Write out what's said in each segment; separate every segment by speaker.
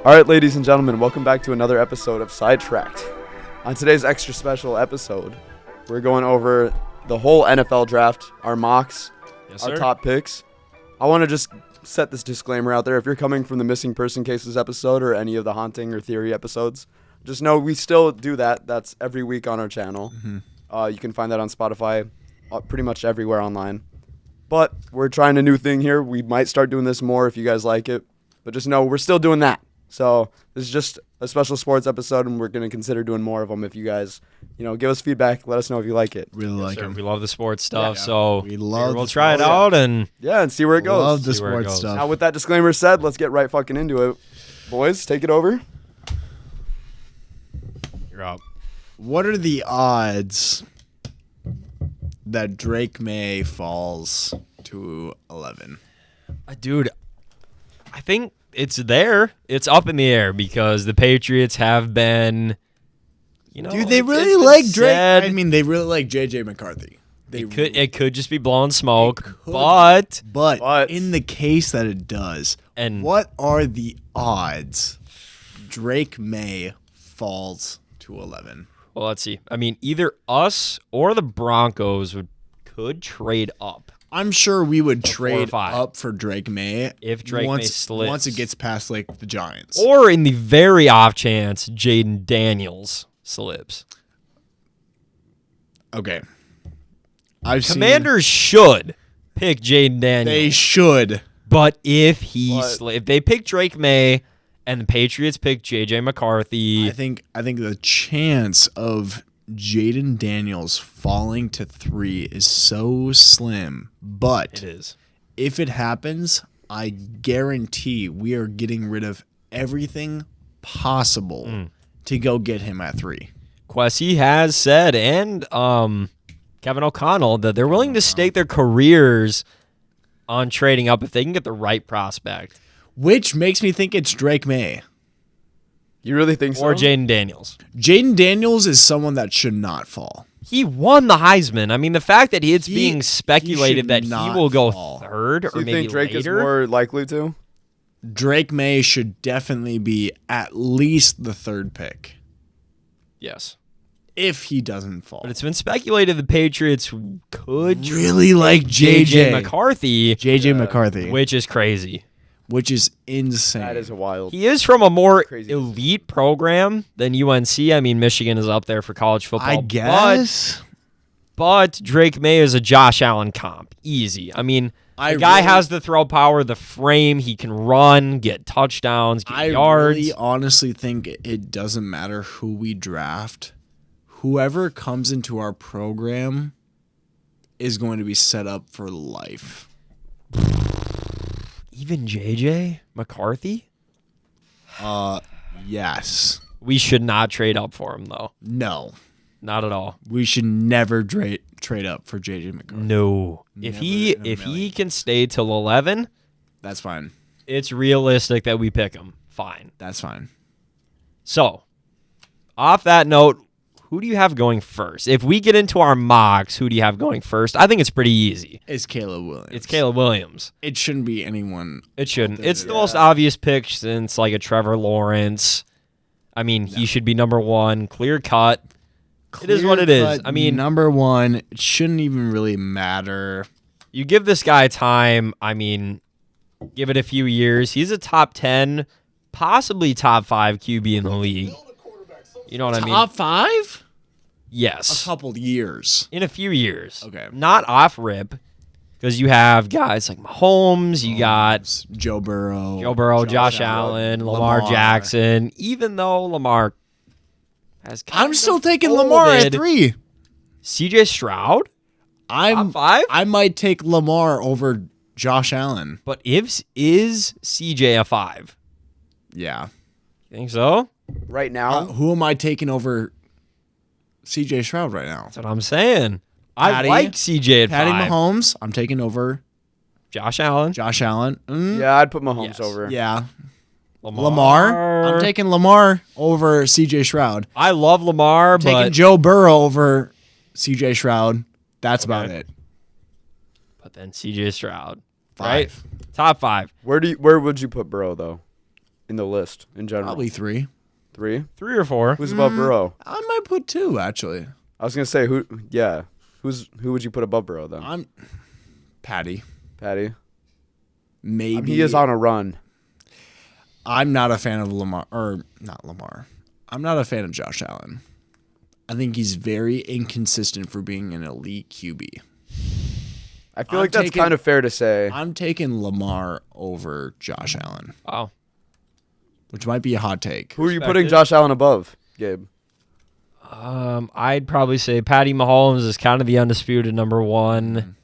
Speaker 1: All right, ladies and gentlemen, welcome back to another episode of Sidetracked. On today's extra special episode, we're going over the whole NFL draft, our mocks, our top picks. I want to just set this disclaimer out there. If you're coming from the missing person cases episode or any of the haunting or theory episodes, just know we still do that. That's every week on our channel. Mm-hmm. You can find that on Spotify, pretty much everywhere online. But we're trying a new thing here. We might start doing this more if you guys like it. But just know we're still doing that. So this is just a special sports episode, and we're going to consider doing more of them if you guys, give us feedback. Let us know if you like it.
Speaker 2: Really like it.
Speaker 3: We love the sports stuff, so we'll
Speaker 2: try
Speaker 3: it out and
Speaker 1: see where it goes.
Speaker 2: Love the sports stuff.
Speaker 1: Now, with that disclaimer said, let's get right fucking into it. Boys, take it over.
Speaker 3: You're up.
Speaker 2: What are the odds that Drake Maye falls to 11?
Speaker 3: Dude, I think it's there. It's up in the air because the Patriots have been,
Speaker 2: Dude, they really like Drake. I mean, they really like JJ McCarthy.
Speaker 3: It could just be blowing smoke, but
Speaker 2: in the case that it does,
Speaker 3: and
Speaker 2: what are the odds Drake Maye falls to 11?
Speaker 3: Well, let's see. I mean, either us or the Broncos could trade up.
Speaker 2: I'm sure we would trade up for Drake Maye
Speaker 3: if Drake Maye slips.
Speaker 2: Once it gets past like the Giants.
Speaker 3: Or in the very off chance Jaden Daniels slips.
Speaker 2: Okay.
Speaker 3: Commanders should pick Jaden Daniels.
Speaker 2: They should.
Speaker 3: But if they pick Drake Maye and the Patriots pick JJ McCarthy,
Speaker 2: I think the chance of Jaden Daniels falling to 3 is so slim, but
Speaker 3: it is.
Speaker 2: If it happens, I guarantee we are getting rid of everything possible to go get him at 3.
Speaker 3: Kwesi has said, and Kevin O'Connell, that they're willing to stake their careers on trading up if they can get the right prospect.
Speaker 2: Which makes me think it's Drake Maye.
Speaker 1: You really think so?
Speaker 3: Or Jaden Daniels.
Speaker 2: Jaden Daniels is someone that should not fall.
Speaker 3: He won the Heisman. I mean, the fact that it's being speculated that he will go third or maybe later.
Speaker 1: You think Drake is more likely to?
Speaker 2: Drake Maye should definitely be at least the 3rd pick.
Speaker 3: Yes.
Speaker 2: If he doesn't fall.
Speaker 3: But it's been speculated the Patriots could
Speaker 2: really like JJ
Speaker 3: McCarthy.
Speaker 2: JJ McCarthy.
Speaker 3: Which is crazy.
Speaker 2: Which is insane.
Speaker 1: That is wild.
Speaker 3: He is from a more elite program than UNC. I mean, Michigan is up there for college football.
Speaker 2: I guess.
Speaker 3: But Drake Maye is a Josh Allen comp. Easy. I mean, the guy has the throw power, the frame. He can run, get touchdowns, get yards.
Speaker 2: I really honestly think it doesn't matter who we draft. Whoever comes into our program is going to be set up for life.
Speaker 3: Even JJ McCarthy?
Speaker 2: Yes.
Speaker 3: We should not trade up for him, though.
Speaker 2: No.
Speaker 3: Not at all.
Speaker 2: We should never trade up for JJ McCarthy.
Speaker 3: No. If he can stay till 11,
Speaker 2: that's fine.
Speaker 3: It's realistic that we pick him. Fine.
Speaker 2: That's fine.
Speaker 3: So, off that note, who do you have going first? If we get into our mocks, who do you have going first? I think it's pretty easy.
Speaker 2: It's Caleb Williams.
Speaker 3: It's Caleb Williams.
Speaker 2: It shouldn't be anyone.
Speaker 3: It shouldn't. It's the most obvious pick since like a Trevor Lawrence. I mean, he should be number 1, clear cut. It is what it is. I mean,
Speaker 2: number 1, it shouldn't even really matter.
Speaker 3: You give this guy time. I mean, give it a few years. He's a top 10, possibly top 5 QB in the league. You know what I mean?
Speaker 2: Top 5?
Speaker 3: Yes.
Speaker 2: A couple years.
Speaker 3: In a few years.
Speaker 2: Okay.
Speaker 3: Not off rip, because you have guys like Mahomes, you got
Speaker 2: Joe Burrow,
Speaker 3: Josh Allen, Lamar Jackson, even though Lamar has
Speaker 2: I'm still taking Lamar at 3.
Speaker 3: CJ Stroud? Top 5?
Speaker 2: I might take Lamar over Josh Allen.
Speaker 3: But is CJ a 5?
Speaker 2: Yeah.
Speaker 3: You think so?
Speaker 1: Right now?
Speaker 2: Who am I taking over CJ Stroud right now?
Speaker 3: That's what I'm saying. I like CJ at 5.
Speaker 2: Patty Mahomes, I'm taking over
Speaker 3: Josh Allen.
Speaker 1: Yeah, I'd put Mahomes over.
Speaker 2: Yeah. Lamar. I'm taking Lamar over CJ Stroud.
Speaker 3: I love Lamar, but
Speaker 2: taking Joe Burrow over CJ Stroud. That's about it.
Speaker 3: But then CJ Stroud.
Speaker 2: 5.
Speaker 3: Right? Top 5.
Speaker 1: Where would you put Burrow though? in the list in general?
Speaker 2: Probably 3.
Speaker 1: 3?
Speaker 3: 3 or 4.
Speaker 1: Who's above Burrow?
Speaker 2: I might put 2, actually.
Speaker 1: I was gonna say who? Yeah, who would you put above Burrow then?
Speaker 2: I'm Patty.
Speaker 1: Patty.
Speaker 2: Maybe
Speaker 1: He is on a run.
Speaker 2: I'm not a fan of Lamar, or not Lamar. I'm not a fan of Josh Allen. I think he's very inconsistent for being an elite QB.
Speaker 1: I feel like that's kind of fair to say.
Speaker 2: I'm taking Lamar over Josh Allen,
Speaker 3: Wow.
Speaker 2: which might be a hot take.
Speaker 1: Who are you putting Josh Allen above, Gabe?
Speaker 3: I'd probably say Patty Mahomes is kind of the undisputed number 1.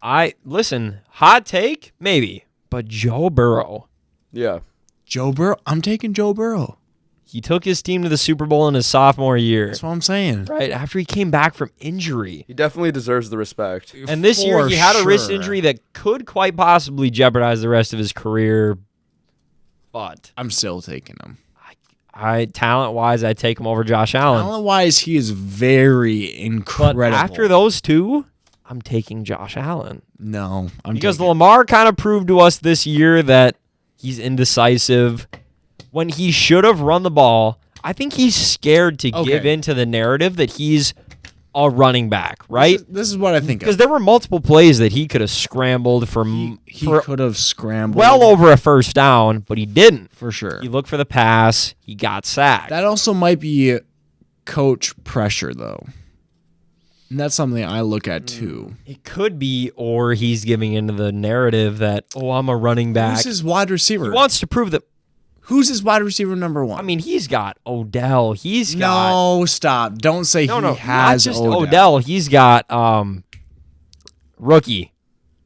Speaker 3: Hot take, maybe, but Joe Burrow.
Speaker 1: Yeah.
Speaker 2: Joe Burrow. I'm taking Joe Burrow.
Speaker 3: He took his team to the Super Bowl in his sophomore year.
Speaker 2: That's what I'm saying.
Speaker 3: Right, after he came back from injury.
Speaker 1: He definitely deserves the respect.
Speaker 3: And this year, he had a wrist injury that could quite possibly jeopardize the rest of his career. But
Speaker 2: I'm still taking him.
Speaker 3: talent-wise, I'd take him over Josh Allen.
Speaker 2: Talent-wise, he is very incredible.
Speaker 3: But after those two, I'm taking Josh Allen.
Speaker 2: No,
Speaker 3: because Lamar kind of proved to us this year that he's indecisive. When he should have run the ball, I think he's scared to give into the narrative that he's a running back, right?
Speaker 2: This is what I think.
Speaker 3: Because there were multiple plays that he could have scrambled for
Speaker 2: he could have scrambled
Speaker 3: well over a first down, but he didn't.
Speaker 2: For sure.
Speaker 3: He looked for the pass. He got sacked.
Speaker 2: That also might be coach pressure, though. And that's something I look at, too.
Speaker 3: It could be, or he's giving into the narrative that, I'm a running back.
Speaker 2: Who's his wide receiver?
Speaker 3: He wants to prove that.
Speaker 2: Who's his wide receiver number 1?
Speaker 3: I mean, he's got Odell.
Speaker 2: No, stop. Don't say he has
Speaker 3: not just
Speaker 2: Odell.
Speaker 3: He's got rookie.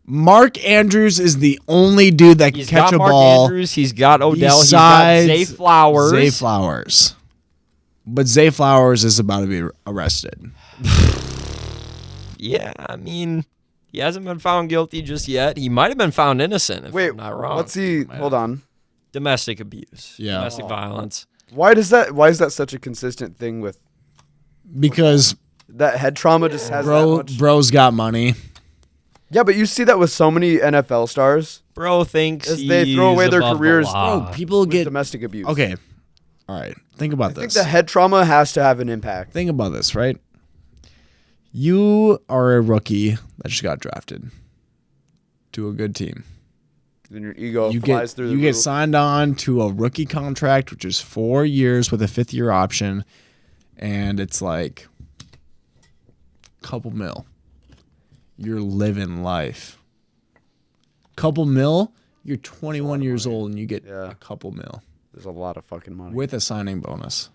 Speaker 2: Mark Andrews is the only dude that can catch a ball.
Speaker 3: He's got Mark Andrews. He's got Odell. He's got Zay Flowers.
Speaker 2: Zay Flowers. But Zay Flowers is about to be arrested.
Speaker 3: Yeah, I mean, he hasn't been found guilty just yet. He might have been found innocent, if I'm not wrong.
Speaker 1: Let's see. Hold on.
Speaker 3: Domestic abuse.
Speaker 2: Yeah.
Speaker 3: Domestic violence.
Speaker 1: Why is that such a consistent thing with?
Speaker 2: Because
Speaker 1: that head trauma just has that much.
Speaker 2: Bro's got money.
Speaker 1: Yeah, but you see that with so many NFL stars.
Speaker 3: Bro thinks
Speaker 1: as they throw away their careers.
Speaker 2: Bro, people get
Speaker 1: domestic abuse.
Speaker 2: Okay. All right. Think about this.
Speaker 1: I think the head trauma has to have an impact.
Speaker 2: Think about this, right? You are a rookie that just got drafted to a good team.
Speaker 1: Then your ego flies through the roof.
Speaker 2: You get signed on to a rookie contract, which is 4 years with a 5th-year option, and it's like a couple mil. You're living life. Couple mil, you're 21 years old, and you get a couple mil.
Speaker 1: There's a lot of fucking money.
Speaker 2: With a signing bonus.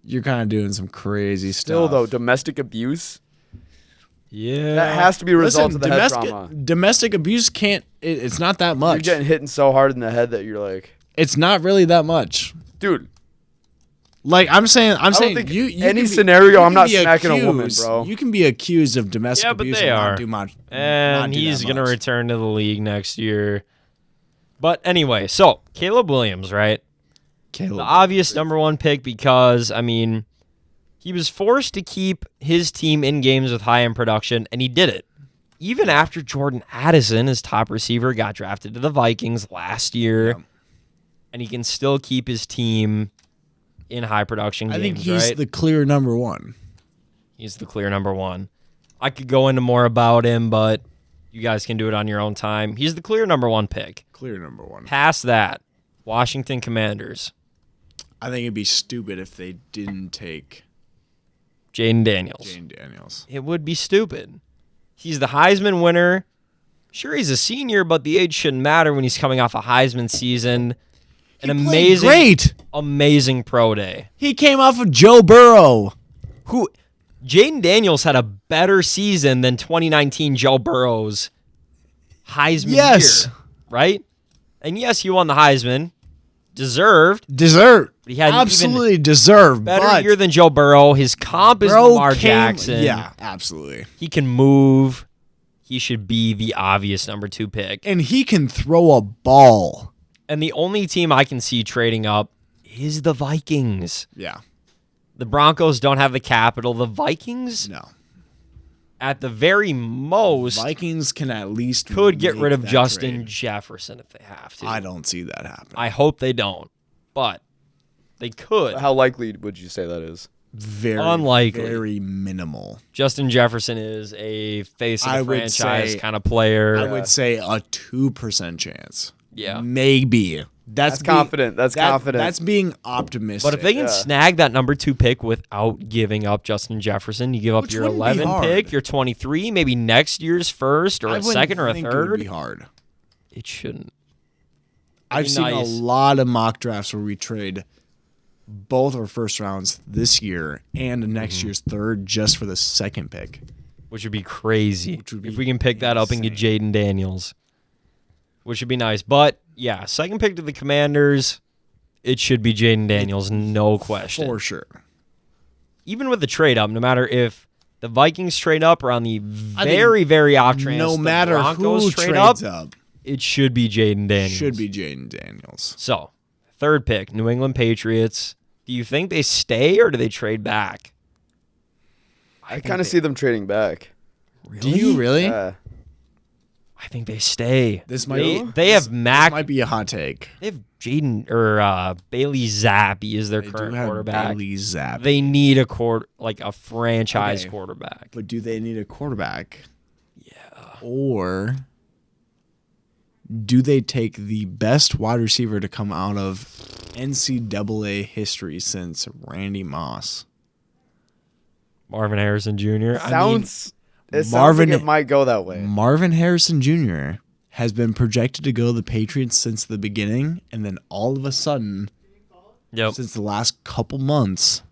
Speaker 2: You're kind of doing some crazy stuff.
Speaker 1: Still, though, domestic abuse?
Speaker 3: Yeah.
Speaker 1: That has to be a result of the head trauma.
Speaker 2: Domestic abuse can't... It's not that much.
Speaker 1: You're getting hit so hard in the head that you're like...
Speaker 2: It's not really that much.
Speaker 1: Dude.
Speaker 2: Like, I'm saying
Speaker 1: you any scenario, I'm not smacking a woman, bro.
Speaker 2: You can be accused of domestic abuse
Speaker 3: and
Speaker 2: not do much.
Speaker 3: And he's going to return to the league next year. But anyway, so, Caleb Williams, right? The obvious number 1 pick because, I mean, he was forced to keep his team in games with high-end production, and he did it. Even after Jordan Addison, his top receiver, got drafted to the Vikings last year, and he can still keep his team in high-production games,
Speaker 2: I think he's the clear number 1.
Speaker 3: He's the clear number 1. I could go into more about him, but you guys can do it on your own time. He's the clear number 1 pick.
Speaker 2: Clear number 1.
Speaker 3: Past that, Washington Commanders.
Speaker 2: I think it'd be stupid if they didn't take
Speaker 3: Jaden Daniels. It would be stupid. He's the Heisman winner. Sure, he's a senior, but the age shouldn't matter when he's coming off a Heisman season. Amazing pro day.
Speaker 2: He came off of Joe Burrow.
Speaker 3: Jaden Daniels had a better season than 2019 Joe Burrow's Heisman year. Right? And yes, he won the Heisman. Deserved.
Speaker 2: He had absolutely deserved.
Speaker 3: Better year than Joe Burrow. His comp is Lamar Jackson.
Speaker 2: Yeah, absolutely.
Speaker 3: He can move. He should be the obvious number 2 pick.
Speaker 2: And he can throw a ball.
Speaker 3: And the only team I can see trading up is the Vikings.
Speaker 2: Yeah.
Speaker 3: The Broncos don't have the capital. The Vikings?
Speaker 2: No.
Speaker 3: at the very most,
Speaker 2: Vikings can at least
Speaker 3: could get rid of
Speaker 2: that
Speaker 3: Justin
Speaker 2: trade.
Speaker 3: Jefferson if they have to.
Speaker 2: I don't see that happening.
Speaker 3: I hope they don't, but they could.
Speaker 1: How likely would you say that is?
Speaker 2: Very
Speaker 3: unlikely.
Speaker 2: Very minimal.
Speaker 3: Justin Jefferson is a face of the
Speaker 2: I would
Speaker 3: franchise
Speaker 2: say-
Speaker 3: kind of player.
Speaker 2: I would say a 2% chance.
Speaker 3: Yeah.
Speaker 2: Maybe. That's
Speaker 1: confident. That's confident.
Speaker 2: That's being optimistic.
Speaker 3: But if they can snag that number 2 pick without giving up Justin Jefferson, you give up
Speaker 2: Which
Speaker 3: your
Speaker 2: wouldn't be
Speaker 3: 11
Speaker 2: hard.
Speaker 3: pick, your 23, maybe next year's first or
Speaker 2: I
Speaker 3: a
Speaker 2: wouldn't
Speaker 3: second or a
Speaker 2: think It
Speaker 3: third.
Speaker 2: would be hard.
Speaker 3: It shouldn't.
Speaker 2: I've
Speaker 3: Be
Speaker 2: seen
Speaker 3: nice.
Speaker 2: a lot of mock drafts where we trade both our first rounds this year and next year's third just for the second pick.
Speaker 3: Which would be crazy
Speaker 2: Which would be
Speaker 3: if we can pick that up and get Jaden Daniels. Which would be nice. But, yeah, second pick to the Commanders, it should be Jaden Daniels, no question.
Speaker 2: For sure.
Speaker 3: Even with the trade up, no matter if the Vikings trade up or on the very off chance
Speaker 2: No
Speaker 3: the
Speaker 2: matter
Speaker 3: Broncos
Speaker 2: who
Speaker 3: trade
Speaker 2: trades
Speaker 3: up,
Speaker 2: up,
Speaker 3: it should be Jaden Daniels.
Speaker 2: should be Jaden Daniels.
Speaker 3: So, third pick, New England Patriots. Do you think they stay or do they trade back?
Speaker 1: I kind of see them trading back.
Speaker 2: Do you really?
Speaker 3: I think they stay.
Speaker 2: This might
Speaker 3: They have Mac.
Speaker 2: might be a hot take.
Speaker 3: They have Jaden or Bailey Zappi is their
Speaker 2: They
Speaker 3: current
Speaker 2: do have
Speaker 3: quarterback.
Speaker 2: Bailey Zappi.
Speaker 3: They need a franchise
Speaker 2: Okay.
Speaker 3: quarterback.
Speaker 2: But do they need a quarterback?
Speaker 3: Yeah.
Speaker 2: Or do they take the best wide receiver to come out of NCAA history since Randy Moss?
Speaker 3: Marvin Harrison Jr.
Speaker 1: Sounds like it might go that way.
Speaker 2: Marvin Harrison Jr. has been projected to go to the Patriots since the beginning, and then all of a sudden, since the last couple months,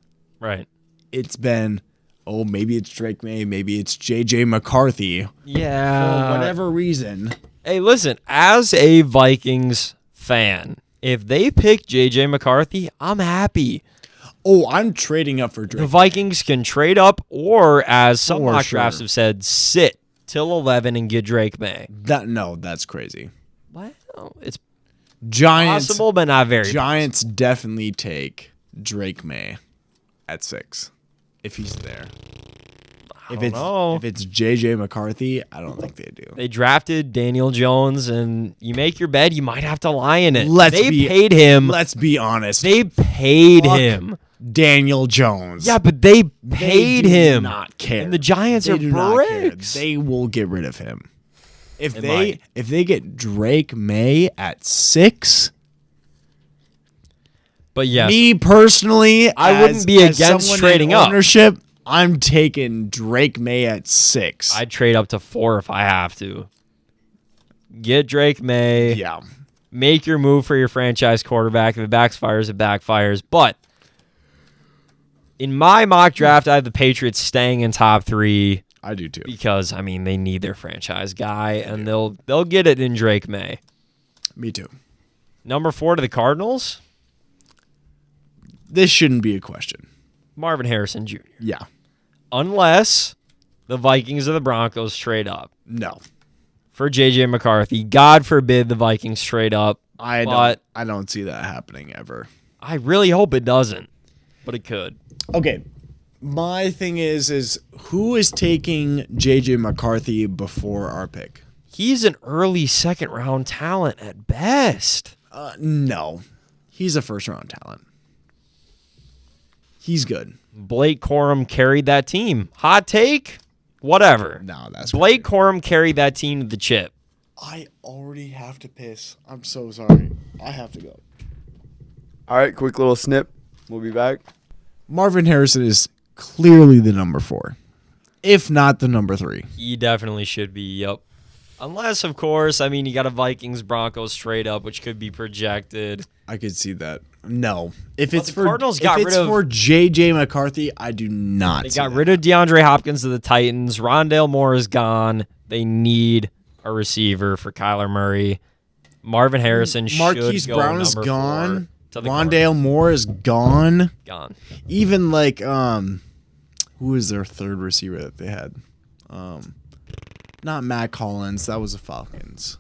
Speaker 3: Right.
Speaker 2: it's been, maybe it's Drake May, maybe it's J.J. McCarthy.
Speaker 3: Yeah.
Speaker 2: For whatever reason.
Speaker 3: Hey, listen, as a Vikings fan, if they pick J.J. McCarthy, I'm happy.
Speaker 2: I'm trading up for Drake.
Speaker 3: The Vikings can trade up or, as some
Speaker 2: For
Speaker 3: mock
Speaker 2: sure.
Speaker 3: drafts have said, sit till 11 and get Drake May.
Speaker 2: That's crazy.
Speaker 3: What? It's
Speaker 2: Giants,
Speaker 3: possible, but not very
Speaker 2: Giants definitely take Drake May at 6 if he's there. If it's JJ McCarthy, I don't think they do.
Speaker 3: They drafted Daniel Jones, and you make your bed, you might have to lie in it.
Speaker 2: They
Speaker 3: paid him.
Speaker 2: Let's be honest.
Speaker 3: They paid
Speaker 2: Fuck
Speaker 3: him.
Speaker 2: Daniel Jones.
Speaker 3: Yeah, but they paid
Speaker 2: do
Speaker 3: him.
Speaker 2: Not care.
Speaker 3: And the Giants
Speaker 2: They
Speaker 3: are
Speaker 2: do not care.
Speaker 3: bricks.
Speaker 2: They will get rid of him. If
Speaker 3: might.
Speaker 2: they get Drake May at 6.
Speaker 3: But yes,
Speaker 2: Me personally,
Speaker 3: I wouldn't be
Speaker 2: as
Speaker 3: against
Speaker 2: someone in
Speaker 3: trading up.
Speaker 2: ownership, I'm taking Drake May at 6.
Speaker 3: I'd trade up to 4 if I have to. Get Drake May.
Speaker 2: Yeah.
Speaker 3: Make your move for your franchise quarterback. If it backfires, it backfires. But in my mock draft, I have the Patriots staying in top 3
Speaker 2: I do too.
Speaker 3: because, I mean, they need their franchise guy, and they'll get it in Drake May.
Speaker 2: Me too.
Speaker 3: Number 4 to the Cardinals,
Speaker 2: This shouldn't be a question.
Speaker 3: Marvin Harrison Jr.
Speaker 2: Yeah.
Speaker 3: Unless the Vikings or the Broncos trade up
Speaker 2: No.
Speaker 3: for J.J. McCarthy. God forbid the Vikings trade up.
Speaker 2: I don't see that happening ever.
Speaker 3: I really hope it doesn't, but it could.
Speaker 2: Okay. My thing is who is taking JJ McCarthy before our pick?
Speaker 3: He's an early second-round talent at best.
Speaker 2: No. He's a first-round talent. He's good.
Speaker 3: Blake Corum carried that team. Hot take? Whatever.
Speaker 2: No, that's
Speaker 3: Blake Corum carried that team to the chip.
Speaker 2: I already have to piss. I'm so sorry. I have to go.
Speaker 1: All right, quick little snip. We'll be back.
Speaker 2: Marvin Harrison is clearly the number 4, if not the number 3.
Speaker 3: He definitely should be, yep. Unless, of course, I mean, you got a Vikings-Broncos trade up, which could be projected.
Speaker 2: I could see that. No. If
Speaker 3: But
Speaker 2: it's
Speaker 3: the
Speaker 2: for
Speaker 3: Cardinals got
Speaker 2: if
Speaker 3: rid
Speaker 2: it's
Speaker 3: of-
Speaker 2: for JJ McCarthy, I do not.
Speaker 3: They
Speaker 2: see
Speaker 3: got
Speaker 2: that.
Speaker 3: rid of DeAndre Hopkins to the Titans. Rondale Moore is gone. They need a receiver for Kyler Murray. Marvin Harrison
Speaker 2: Marquise
Speaker 3: should go
Speaker 2: Brown is
Speaker 3: number
Speaker 2: gone.
Speaker 3: 4 to the
Speaker 2: Rondale Moore is gone.
Speaker 3: Gone.
Speaker 2: Even like who is their third receiver that they had? Not Matt Collins. That was the Falcons.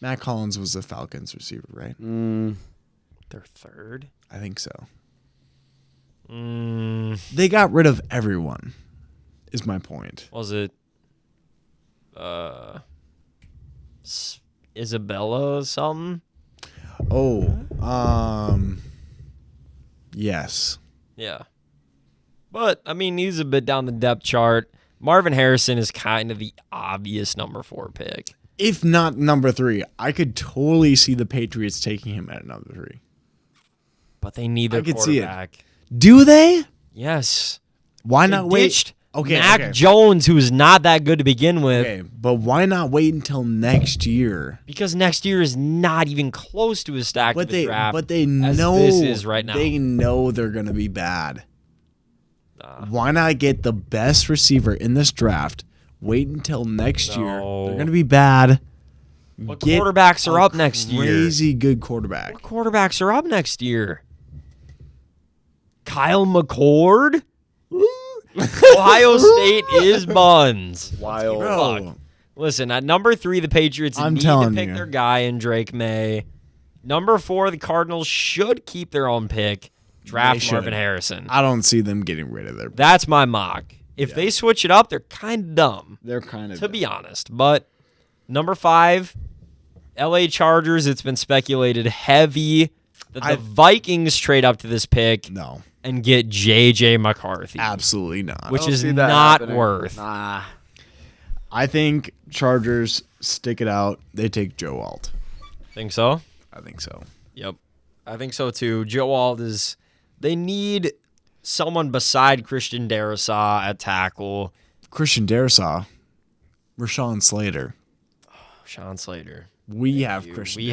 Speaker 2: Matt Collins was the Falcons receiver, right?
Speaker 3: Their third?
Speaker 2: I think so.
Speaker 3: Mm,
Speaker 2: They got rid of everyone. Is my point.
Speaker 3: Was it Isabella something?
Speaker 2: Yes.
Speaker 3: Yeah. But, I mean, he's a bit down the depth chart. Marvin Harrison is kind of the obvious number 4 pick.
Speaker 2: If not number 3, I could totally see the Patriots taking him at number 3.
Speaker 3: But they need their quarterback.
Speaker 2: Do they?
Speaker 3: Yes.
Speaker 2: Why
Speaker 3: They
Speaker 2: not wait?
Speaker 3: ditched Mac Jones, who is not that good to begin with.
Speaker 2: Okay, but why not wait until next year?
Speaker 3: Because next year is not even close to as stacked of a draft
Speaker 2: But they
Speaker 3: as
Speaker 2: know
Speaker 3: this is right now.
Speaker 2: They know they're going to be bad. Why not get the best receiver in this draft? Wait until next year. They're going to be bad.
Speaker 3: What quarterbacks are up next year?
Speaker 2: Crazy good quarterback.
Speaker 3: What quarterbacks are up next year? Kyle McCord? Ohio State is buns.
Speaker 1: Wild.
Speaker 2: Bro,
Speaker 3: Listen, at number 3, the Patriots need to pick their guy in Drake Maye. Number 4, the Cardinals should keep their own pick. Draft Marvin Harrison.
Speaker 2: I don't see them getting rid of their.
Speaker 3: That's my mock. If they switch it up, they're kind of dumb.
Speaker 2: They're kind of
Speaker 3: to be honest. But number 5, LA Chargers. It's been speculated heavy that the Vikings trade up to this pick.
Speaker 2: No.
Speaker 3: And get J.J. McCarthy.
Speaker 2: Absolutely not.
Speaker 3: Which is not worth.
Speaker 1: Nah.
Speaker 2: I think Chargers stick it out. They take Joe Alt.
Speaker 3: Think so?
Speaker 2: I think so.
Speaker 3: Yep. I think so too. Joe Alt is. They need someone beside Christian Darrisaw at tackle.
Speaker 2: Christian Darrisaw. Rashawn Slater.
Speaker 3: Rashawn Slater.
Speaker 2: We have Christian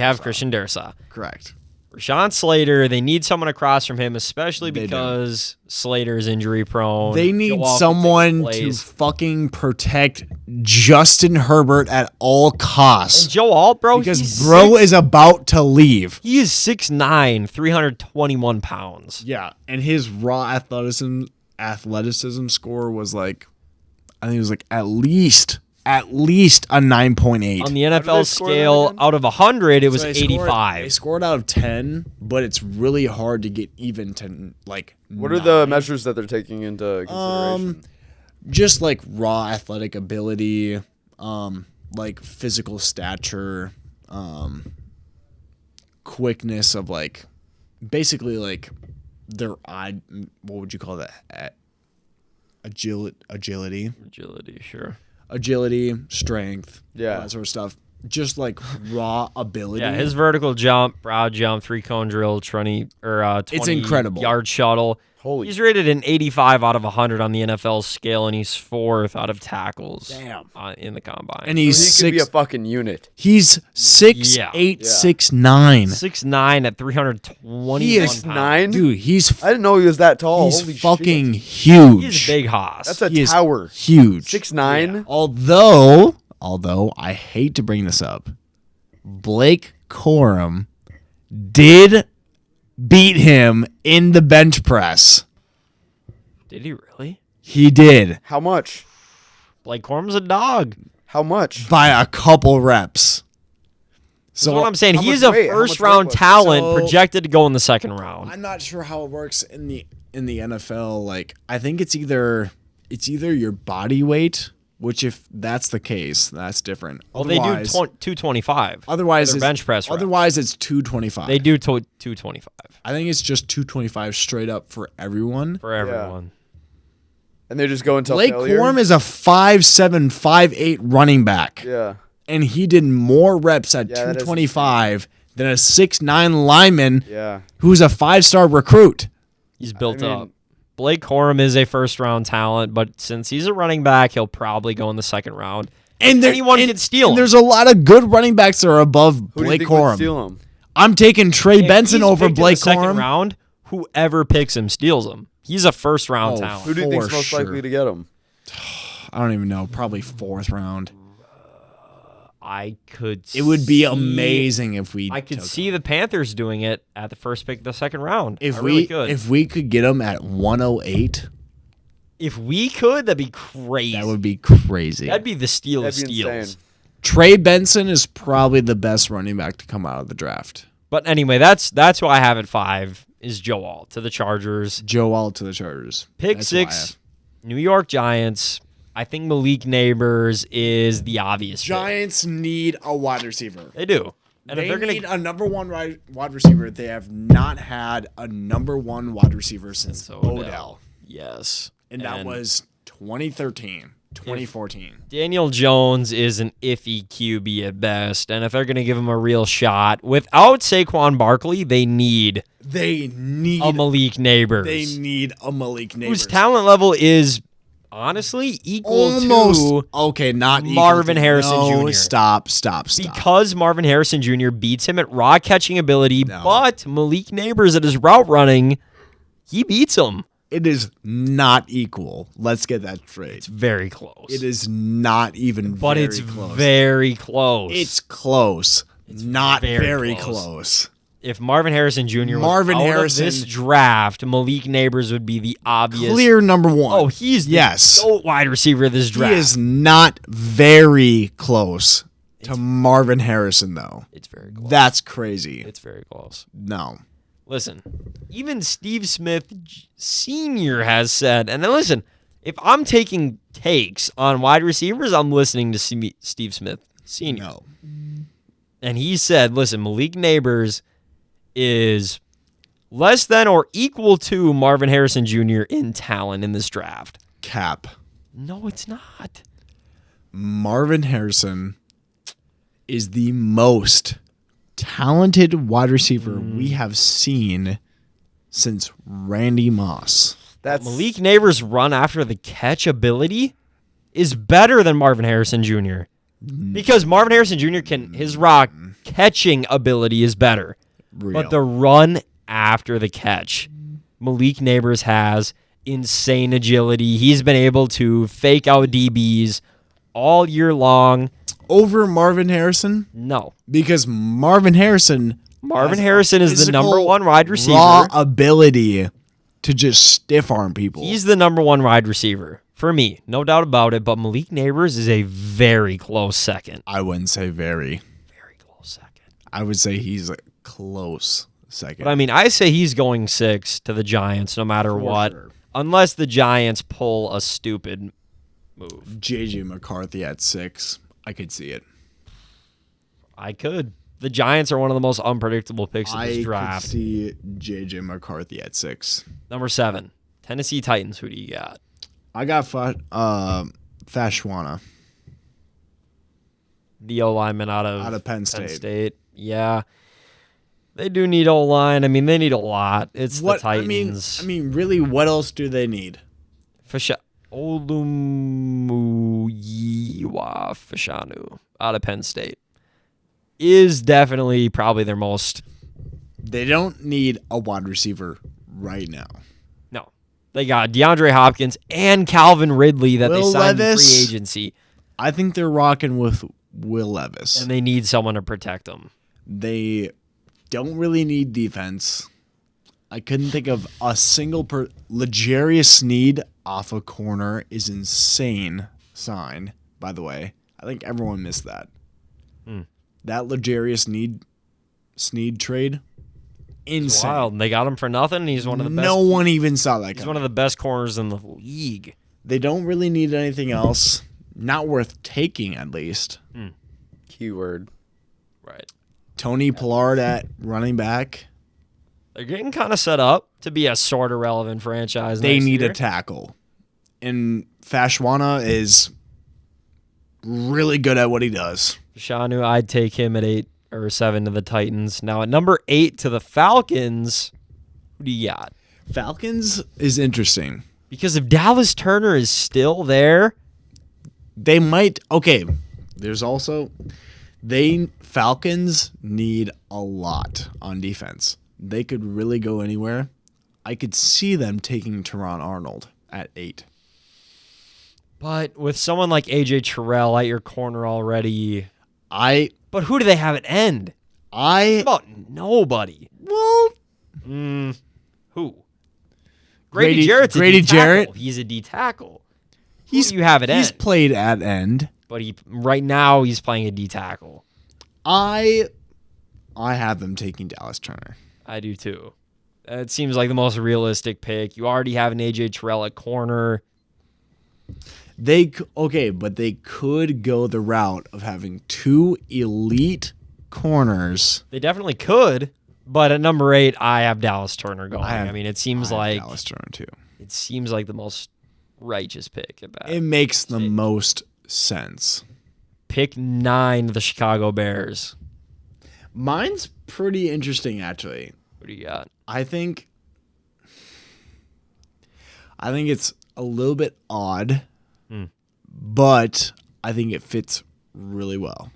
Speaker 3: Darrisaw.
Speaker 2: Correct.
Speaker 3: Rashawn Slater, they need someone across from him, especially because Slater's injury prone.
Speaker 2: They need someone to fucking protect Justin Herbert at all costs.
Speaker 3: And Joe Alt, bro,
Speaker 2: because bro is about to leave.
Speaker 3: He is 6'9", 321 pounds.
Speaker 2: Yeah, and his raw athleticism score was like, I think it was like at least a 9.8.
Speaker 3: On the NFL scale, out of 100, it was 85.
Speaker 2: They scored out of 10, but it's really hard to get even to like.
Speaker 1: What are the measures that they're taking into consideration?
Speaker 2: Just like raw athletic ability, like physical stature, quickness of like, basically like their eye. What would you call that? Agility.
Speaker 3: Agility, sure.
Speaker 2: Agility, strength,
Speaker 1: yeah,
Speaker 2: that sort of stuff. Just like raw ability.
Speaker 3: Yeah, his vertical jump, broad jump, 3-cone drill, 20
Speaker 2: it's incredible.
Speaker 3: Yard shuttle. He's rated an 85 out of 100 on the NFL scale, and he's 4th out of tackles.
Speaker 1: Damn.
Speaker 3: In the combine.
Speaker 2: And he
Speaker 1: could be a fucking unit.
Speaker 2: He's 6'8", 6'9".
Speaker 3: 6'9" at 321
Speaker 2: He is
Speaker 3: pounds.
Speaker 1: 9?
Speaker 2: Dude,
Speaker 1: I didn't know he was that tall.
Speaker 2: He's
Speaker 1: Holy
Speaker 2: fucking
Speaker 1: shit.
Speaker 2: huge.
Speaker 3: He's big hoss.
Speaker 1: That's a tower.
Speaker 2: Huge.
Speaker 1: 6'9".
Speaker 2: Yeah. Although I hate to bring this up, Blake Corum did beat him in the bench press.
Speaker 3: Did he really?
Speaker 2: He did.
Speaker 1: How much?
Speaker 3: Blake Corum's a dog.
Speaker 1: How much?
Speaker 2: By a couple reps.
Speaker 3: So that's what I'm saying. He's a first-round talent projected to go in the second round.
Speaker 2: I'm not sure how it works in the NFL. Like, I think it's either your body weight, which if that's the case, that's different.
Speaker 3: Well, they do 225.
Speaker 2: Otherwise, it's
Speaker 3: bench press.
Speaker 2: Otherwise, it's 225.
Speaker 3: They do 225.
Speaker 2: I think it's just 225 straight up for everyone.
Speaker 3: For everyone.
Speaker 1: Yeah. And they just go until
Speaker 2: Blake Corum is a 5'7", 5'8" running back.
Speaker 1: Yeah.
Speaker 2: And he did more reps at 225 than a 6'9" lineman who's a 5-star recruit.
Speaker 3: He's built up. Blake Corum is a first-round talent, but since he's a running back, he'll probably go in the second round. And anyone can steal him.
Speaker 2: There's a lot of good running backs that are above Blake Corum.
Speaker 1: Would steal him?
Speaker 2: I'm taking Trey Benson over Blake Corum.
Speaker 3: Second round, whoever picks him steals him. He's a first-round talent.
Speaker 1: Who do you think's most likely to get him?
Speaker 2: I don't even know. Probably 4th round.
Speaker 3: It
Speaker 2: would be amazing if we.
Speaker 3: I could see the Panthers doing it at the first pick of the second round.
Speaker 2: If we could get them at 108.
Speaker 3: If we could, that'd be crazy.
Speaker 2: That would be crazy.
Speaker 3: That'd be the steal of steals.
Speaker 1: Insane.
Speaker 2: Trey Benson is probably the best running back to come out of the draft.
Speaker 3: But anyway, that's who I have at 5 is Joe Alt to the Chargers.
Speaker 2: Joe Alt to the Chargers.
Speaker 3: Pick 6, New York Giants. I think Malik Neighbors is the obvious
Speaker 2: Giants need a wide receiver.
Speaker 3: They do. And
Speaker 2: they
Speaker 3: if they're
Speaker 2: need a number one wide receiver. They have not had a number one wide receiver since Odell.
Speaker 3: Yes.
Speaker 2: And that was 2013, 2014.
Speaker 3: Daniel Jones is an iffy QB at best. And if they're going to give him a real shot, without Saquon Barkley, they need a Malik Neighbors.
Speaker 2: They need a Malik Neighbors.
Speaker 3: Whose talent level is honestly equal to
Speaker 2: not
Speaker 3: Marvin Harrison Jr.
Speaker 2: Stop.
Speaker 3: Because Marvin Harrison Jr. beats him at raw catching ability, but Malik Neighbors at his route running, he beats him.
Speaker 2: It is not equal. Let's get that straight.
Speaker 3: It's very close.
Speaker 2: It is not even
Speaker 3: but
Speaker 2: very
Speaker 3: it's
Speaker 2: close.
Speaker 3: Very close.
Speaker 2: It's close. It's not very close.
Speaker 3: If Marvin Harrison Jr. was out of this draft, Malik Neighbors would be the obvious
Speaker 2: clear number one.
Speaker 3: Oh, he's the wide receiver of this draft.
Speaker 2: He is not very close to Marvin Harrison, though.
Speaker 3: It's very close.
Speaker 2: That's crazy.
Speaker 3: It's very close.
Speaker 2: No.
Speaker 3: Listen, even Steve Smith Sr. has said, and then listen, if I'm taking takes on wide receivers, I'm listening to Steve Smith Sr.
Speaker 2: No.
Speaker 3: And he said, listen, Malik Neighbors is less than or equal to Marvin Harrison Jr. in talent in this draft.
Speaker 2: Cap.
Speaker 3: No, it's not.
Speaker 2: Marvin Harrison is the most talented wide receiver we have seen since Randy Moss.
Speaker 3: Malik Neighbors' run after the catch ability is better than Marvin Harrison Jr. Because Marvin Harrison Jr. his rock catching ability is better.
Speaker 2: Real.
Speaker 3: But the run after the catch, Malik Neighbors has insane agility. He's been able to fake out DBs all year long.
Speaker 2: Over Marvin Harrison?
Speaker 3: No.
Speaker 2: Because Marvin Harrison
Speaker 3: is the number one wide receiver.
Speaker 2: Raw ability to just stiff arm people.
Speaker 3: He's the number one wide receiver. For me, no doubt about it. But Malik Neighbors is a very close second.
Speaker 2: I wouldn't say very.
Speaker 3: Very close second.
Speaker 2: I would say he's a close second.
Speaker 3: But I mean, I say he's going 6 to the Giants no matter what. Sure. Unless the Giants pull a stupid move.
Speaker 2: J.J. McCarthy at 6. I could see it.
Speaker 3: I could. The Giants are one of the most unpredictable picks in this draft.
Speaker 2: I could see J.J. McCarthy at 6.
Speaker 3: Number 7, Tennessee Titans. Who do you got?
Speaker 2: I got Fashwana.
Speaker 3: The O-lineman out of
Speaker 2: Penn State.
Speaker 3: Yeah. They do need O-line. I mean, they need a lot. It's the Titans.
Speaker 2: I mean, really, what else do they need?
Speaker 3: Olumuyiwa Fashanu out of Penn State is definitely probably their most.
Speaker 2: They don't need a wide receiver right now.
Speaker 3: No. They got DeAndre Hopkins and Calvin Ridley that they signed in free agency.
Speaker 2: I think they're rocking with Will Levis.
Speaker 3: And they need someone to protect them.
Speaker 2: They don't really need defense. I couldn't think of a single L'Jarius Sneed off a corner is insane sign, by the way. I think everyone missed that. That L'Jarius Sneed trade, insane.
Speaker 3: It's wild. They got him for nothing. He's one of the best.
Speaker 2: No one even saw that.
Speaker 3: He's one of the best corners in the league.
Speaker 2: They don't really need anything else. Not worth taking, at least.
Speaker 1: Keyword.
Speaker 3: Right.
Speaker 2: Tony Pollard at running back.
Speaker 3: They're getting kind of set up to be a sort of relevant franchise.
Speaker 2: They need a tackle. And Fashwana is really good at what he does.
Speaker 3: Shanu, I'd take him at 8 or 7 to the Titans. Now at number 8 to the Falcons, who do you got?
Speaker 2: Falcons is interesting.
Speaker 3: Because if Dallas Turner is still there,
Speaker 2: they might. Okay, there's also Falcons need a lot on defense. They could really go anywhere. I could see them taking Teron Arnold at 8.
Speaker 3: But with someone like AJ Terrell at your corner already,
Speaker 2: but
Speaker 3: who do they have at end? It's about nobody.
Speaker 2: Well,
Speaker 3: who? Grady Jarrett's
Speaker 2: Grady
Speaker 3: a D-tackle.
Speaker 2: Jarrett.
Speaker 3: He's a D tackle. Who do you have at end?
Speaker 2: He's played at end,
Speaker 3: but right now he's playing a D tackle.
Speaker 2: I have them taking Dallas Turner.
Speaker 3: I do too. It seems like the most realistic pick. You already have an AJ Terrell at corner.
Speaker 2: But they could go the route of having 2 elite corners.
Speaker 3: They definitely could, but at number 8, I have Dallas Turner going. I mean, it seems like
Speaker 2: Dallas Turner too.
Speaker 3: It seems like the most righteous pick at bat.
Speaker 2: It makes the most sense.
Speaker 3: Pick 9, the Chicago Bears.
Speaker 2: Mine's pretty interesting, actually.
Speaker 3: What do you got?
Speaker 2: I think it's a little bit odd, but I think it fits really well.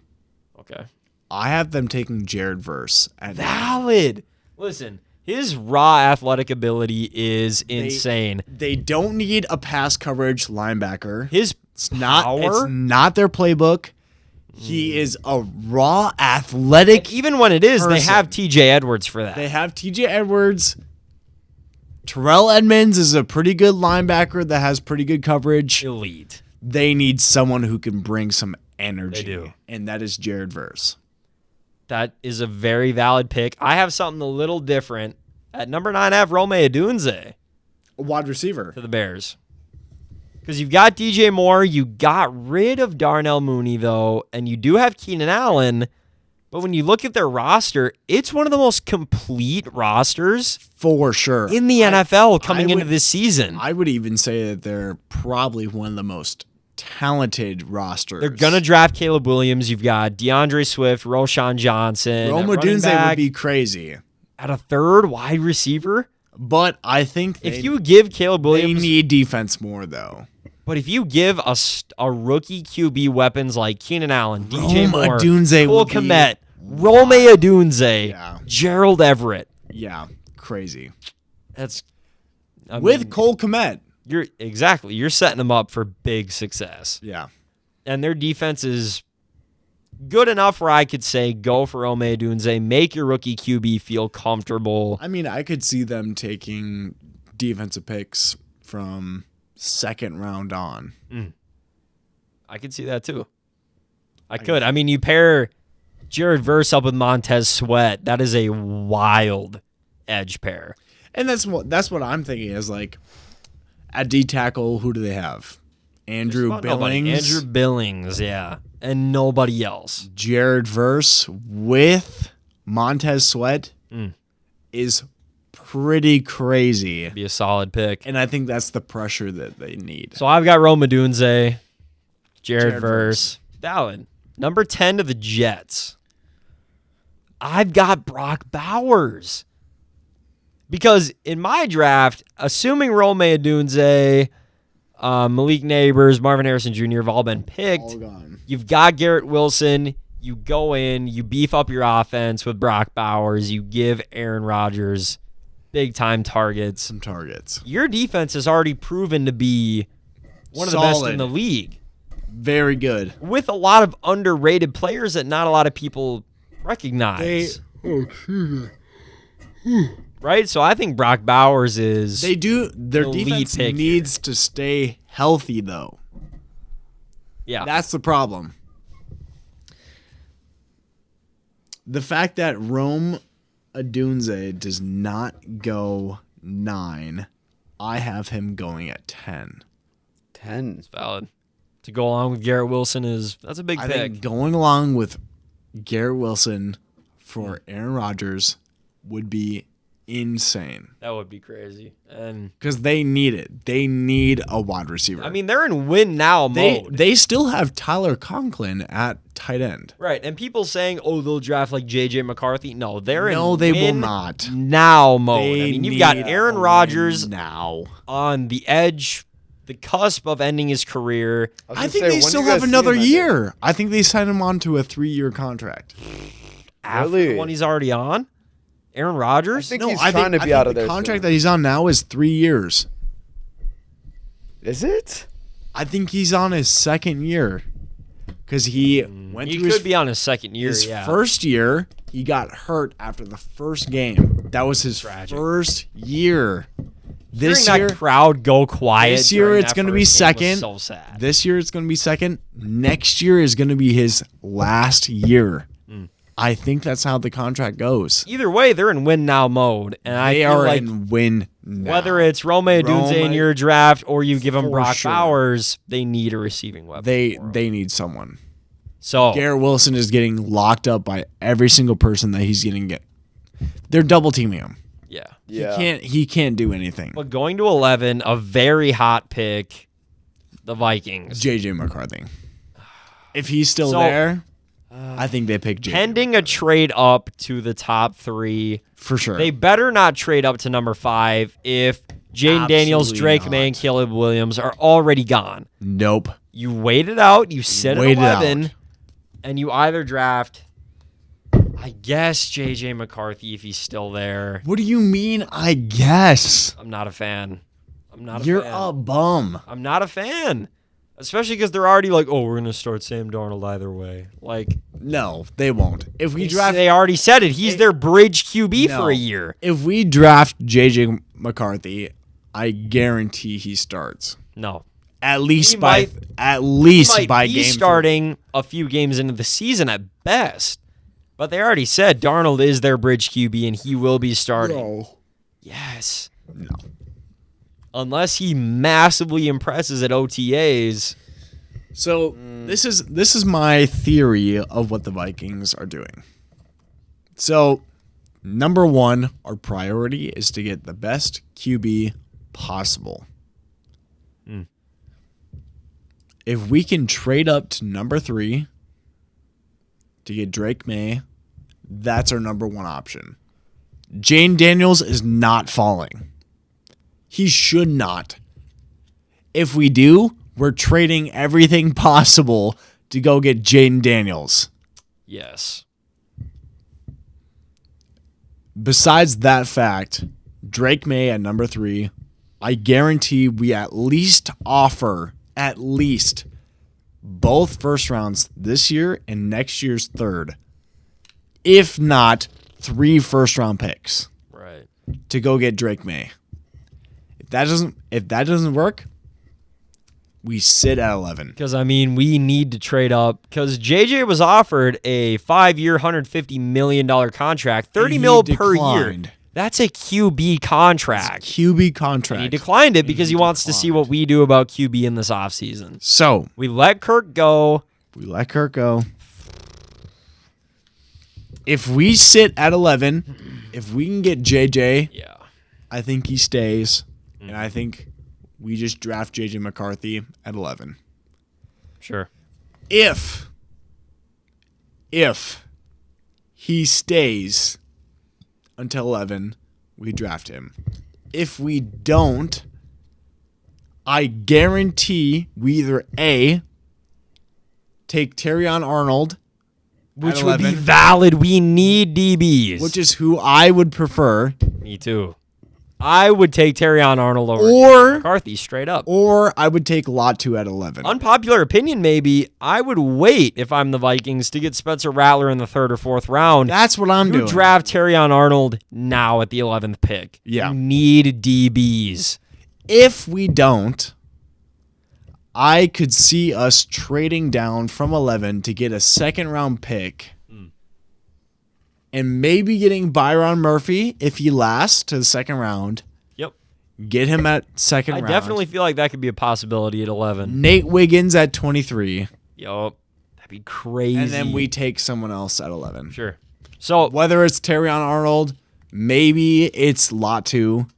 Speaker 3: Okay.
Speaker 2: I have them taking Jared Verse.
Speaker 3: Valid. Listen, his raw athletic ability is insane.
Speaker 2: They don't need a pass coverage linebacker.
Speaker 3: It's
Speaker 2: not their playbook. He is a raw athletic.
Speaker 3: And even when it is,
Speaker 2: person.
Speaker 3: They have TJ Edwards for that.
Speaker 2: They have TJ Edwards. Terrell Edmonds is a pretty good linebacker that has pretty good coverage.
Speaker 3: Elite.
Speaker 2: They need someone who can bring some energy.
Speaker 3: They do.
Speaker 2: And that is Jared Verse.
Speaker 3: That is a very valid pick. I have something a little different. At number 9, I have Rome Odunze.
Speaker 2: A wide receiver.
Speaker 3: To the Bears. Because you've got DJ Moore, you got rid of Darnell Mooney, though, and you do have Keenan Allen. But when you look at their roster, it's one of the most complete rosters
Speaker 2: for sure
Speaker 3: in the NFL coming into this season.
Speaker 2: I would even say that they're probably one of the most talented rosters.
Speaker 3: They're going to draft Caleb Williams. You've got DeAndre Swift, Roshan Johnson.
Speaker 2: Rome Odunze would be crazy.
Speaker 3: At a 3rd wide receiver.
Speaker 2: But I think
Speaker 3: if you give Caleb Williams...
Speaker 2: They need defense more, though.
Speaker 3: But if you give a rookie QB weapons like Keenan Allen, DJ Moore, Cole Kmet, Rome Odunze, Gerald Everett.
Speaker 2: Yeah, crazy.
Speaker 3: That's
Speaker 2: with Cole Kmet.
Speaker 3: You're setting them up for big success.
Speaker 2: Yeah.
Speaker 3: And their defense is good enough where I could say go for Rome Odunze, make your rookie QB feel comfortable.
Speaker 2: I mean, I could see them taking defensive picks from 2nd round on.
Speaker 3: I could see that too. I could. I mean, you pair Jared Verse up with Montez Sweat. That is a wild edge pair.
Speaker 2: And that's what I'm thinking is like at D tackle, who do they have? Andrew Billings.
Speaker 3: Andrew Billings, yeah. And nobody else.
Speaker 2: Jared Verse with Montez Sweat is pretty crazy.
Speaker 3: Be a solid pick.
Speaker 2: And I think that's the pressure that they need.
Speaker 3: So I've got Rome Odunze, Jared Verse. Valid. Number 10 to the Jets. I've got Brock Bowers. Because in my draft, assuming Rome Odunze, Malik Neighbors, Marvin Harrison Jr. have all been picked,
Speaker 2: all gone.
Speaker 3: You've got Garrett Wilson. You go in, you beef up your offense with Brock Bowers. You give Aaron Rodgers big-time targets.
Speaker 2: Some targets.
Speaker 3: Your defense has already proven to be one of the best in the league.
Speaker 2: Very good.
Speaker 3: With a lot of underrated players that not a lot of people recognize. Right? So I think Brock Bowers is
Speaker 2: their defense needs to stay healthy, though.
Speaker 3: Yeah.
Speaker 2: That's the problem. The fact that Rome Odunze does not go 9, I have him going at 10.
Speaker 1: 10.
Speaker 3: It's valid. To go along with Garrett Wilson that's a big pick.
Speaker 2: I think going along with Garrett Wilson for Aaron Rodgers would be insane.
Speaker 3: That would be crazy. And
Speaker 2: because they need it. They need a wide receiver.
Speaker 3: I mean, they're in win now mode.
Speaker 2: They still have Tyler Conklin at tight end.
Speaker 3: Right. And people saying, oh, they'll draft like J.J. McCarthy. No, they're in
Speaker 2: they will not.
Speaker 3: Now mode. I mean, you've got Aaron Rodgers
Speaker 2: now
Speaker 3: on the edge, the cusp of ending his career.
Speaker 2: I think they still have another year. I think they signed him on to a 3-year contract.
Speaker 3: After the one he's already on? Aaron Rodgers?
Speaker 1: I think he's trying to be out of there.
Speaker 2: The contract that he's on now is 3 years.
Speaker 1: Is it?
Speaker 2: I think he's on his 2nd year. Because he went to
Speaker 3: could be on his 2nd year,
Speaker 2: his first year, he got hurt after the first game. That was his first year.
Speaker 3: This year, that crowd go quiet.
Speaker 2: This year it's going to be 2nd.
Speaker 3: So sad.
Speaker 2: This year it's going to be 2nd. Next year is going to be his last year. I think that's how the contract goes.
Speaker 3: Either way, they're in win now mode, and
Speaker 2: They are in win now.
Speaker 3: Whether it's Rome Odunze in your draft or you give them Brock
Speaker 2: sure.
Speaker 3: Bowers, they need a receiving weapon.
Speaker 2: They need someone.
Speaker 3: So
Speaker 2: Garrett Wilson is getting locked up by every single person that he's getting. They're double teaming him.
Speaker 3: Yeah.
Speaker 2: He can't do anything.
Speaker 3: But going to 11, a very hot pick, the Vikings.
Speaker 2: JJ McCarthy. If he's still there, I think they pick JJ.
Speaker 3: Pending a trade up to the top 3.
Speaker 2: For sure.
Speaker 3: They better not trade up to number 5 if Jaden Daniels, Drake May, and Caleb Williams are already gone.
Speaker 2: Nope.
Speaker 3: You wait it out, you sit at 11, and you either draft, I guess, JJ McCarthy if he's still there.
Speaker 2: What do you mean, I guess?
Speaker 3: I'm not a fan.
Speaker 2: You're a bum.
Speaker 3: I'm not a fan. Especially because they're already like, oh, we're going to start Sam Darnold either way. Like,
Speaker 2: no, they won't. If we draft,
Speaker 3: they already said it. He's their bridge QB for a year.
Speaker 2: If we draft JJ McCarthy, I guarantee he starts.
Speaker 3: No.
Speaker 2: At least by game
Speaker 3: starting
Speaker 2: 3.
Speaker 3: a few games into the season at best. But they already said Darnold is their bridge QB and he will be starting.
Speaker 2: No.
Speaker 3: Yes.
Speaker 2: No.
Speaker 3: Unless he massively impresses at OTAs.
Speaker 2: So this is my theory of what the Vikings are doing. So number 1, our priority is to get the best QB possible. If we can trade up to number 3 to get Drake May, that's our number 1 option. Jane Daniels is not falling. He should not. If we do, we're trading everything possible to go get Jaden Daniels.
Speaker 3: Yes.
Speaker 2: Besides that fact, Drake May at number 3, I guarantee we at least offer both first rounds this year and next year's third. If not, 3 first-round picks.
Speaker 3: Right.
Speaker 2: To go get Drake May. If that doesn't work, we sit at 11.
Speaker 3: Because, I mean, we need to trade up. Because JJ was offered a 5-year, $150 million contract, $30 million per year. That's a QB contract.
Speaker 2: QB contract.
Speaker 3: And he declined it because he wants to see what we do about QB in this offseason.
Speaker 2: So
Speaker 3: we let Kirk go.
Speaker 2: If we sit at 11, if we can get JJ, I think he stays. And I think we just draft JJ McCarthy at 11.
Speaker 3: Sure.
Speaker 2: If he stays until 11, we draft him. If we don't, I guarantee we either A, take Terrion Arnold,
Speaker 3: which would be valid. We need DBs.
Speaker 2: Which is who I would prefer.
Speaker 3: Me too. I would take Terrion Arnold over McCarthy straight up.
Speaker 2: Or I would take Latu at 11.
Speaker 3: Unpopular opinion, maybe. I would wait if I'm the Vikings to get Spencer Rattler in the 3rd or 4th round.
Speaker 2: That's what I'm doing.
Speaker 3: You draft Terrion Arnold now at the 11th pick.
Speaker 2: Yeah.
Speaker 3: You need DBs.
Speaker 2: If we don't, I could see us trading down from 11 to get a 2nd-round pick. And maybe getting Byron Murphy if he lasts to the 2nd round.
Speaker 3: Yep.
Speaker 2: Get him at 2nd round.
Speaker 3: I definitely feel like that could be a possibility at 11.
Speaker 2: Nate Wiggins at 23.
Speaker 3: Yup. That'd be crazy.
Speaker 2: And then we take someone else at 11.
Speaker 3: Sure. So
Speaker 2: whether it's Terrion Arnold, maybe it's Latu.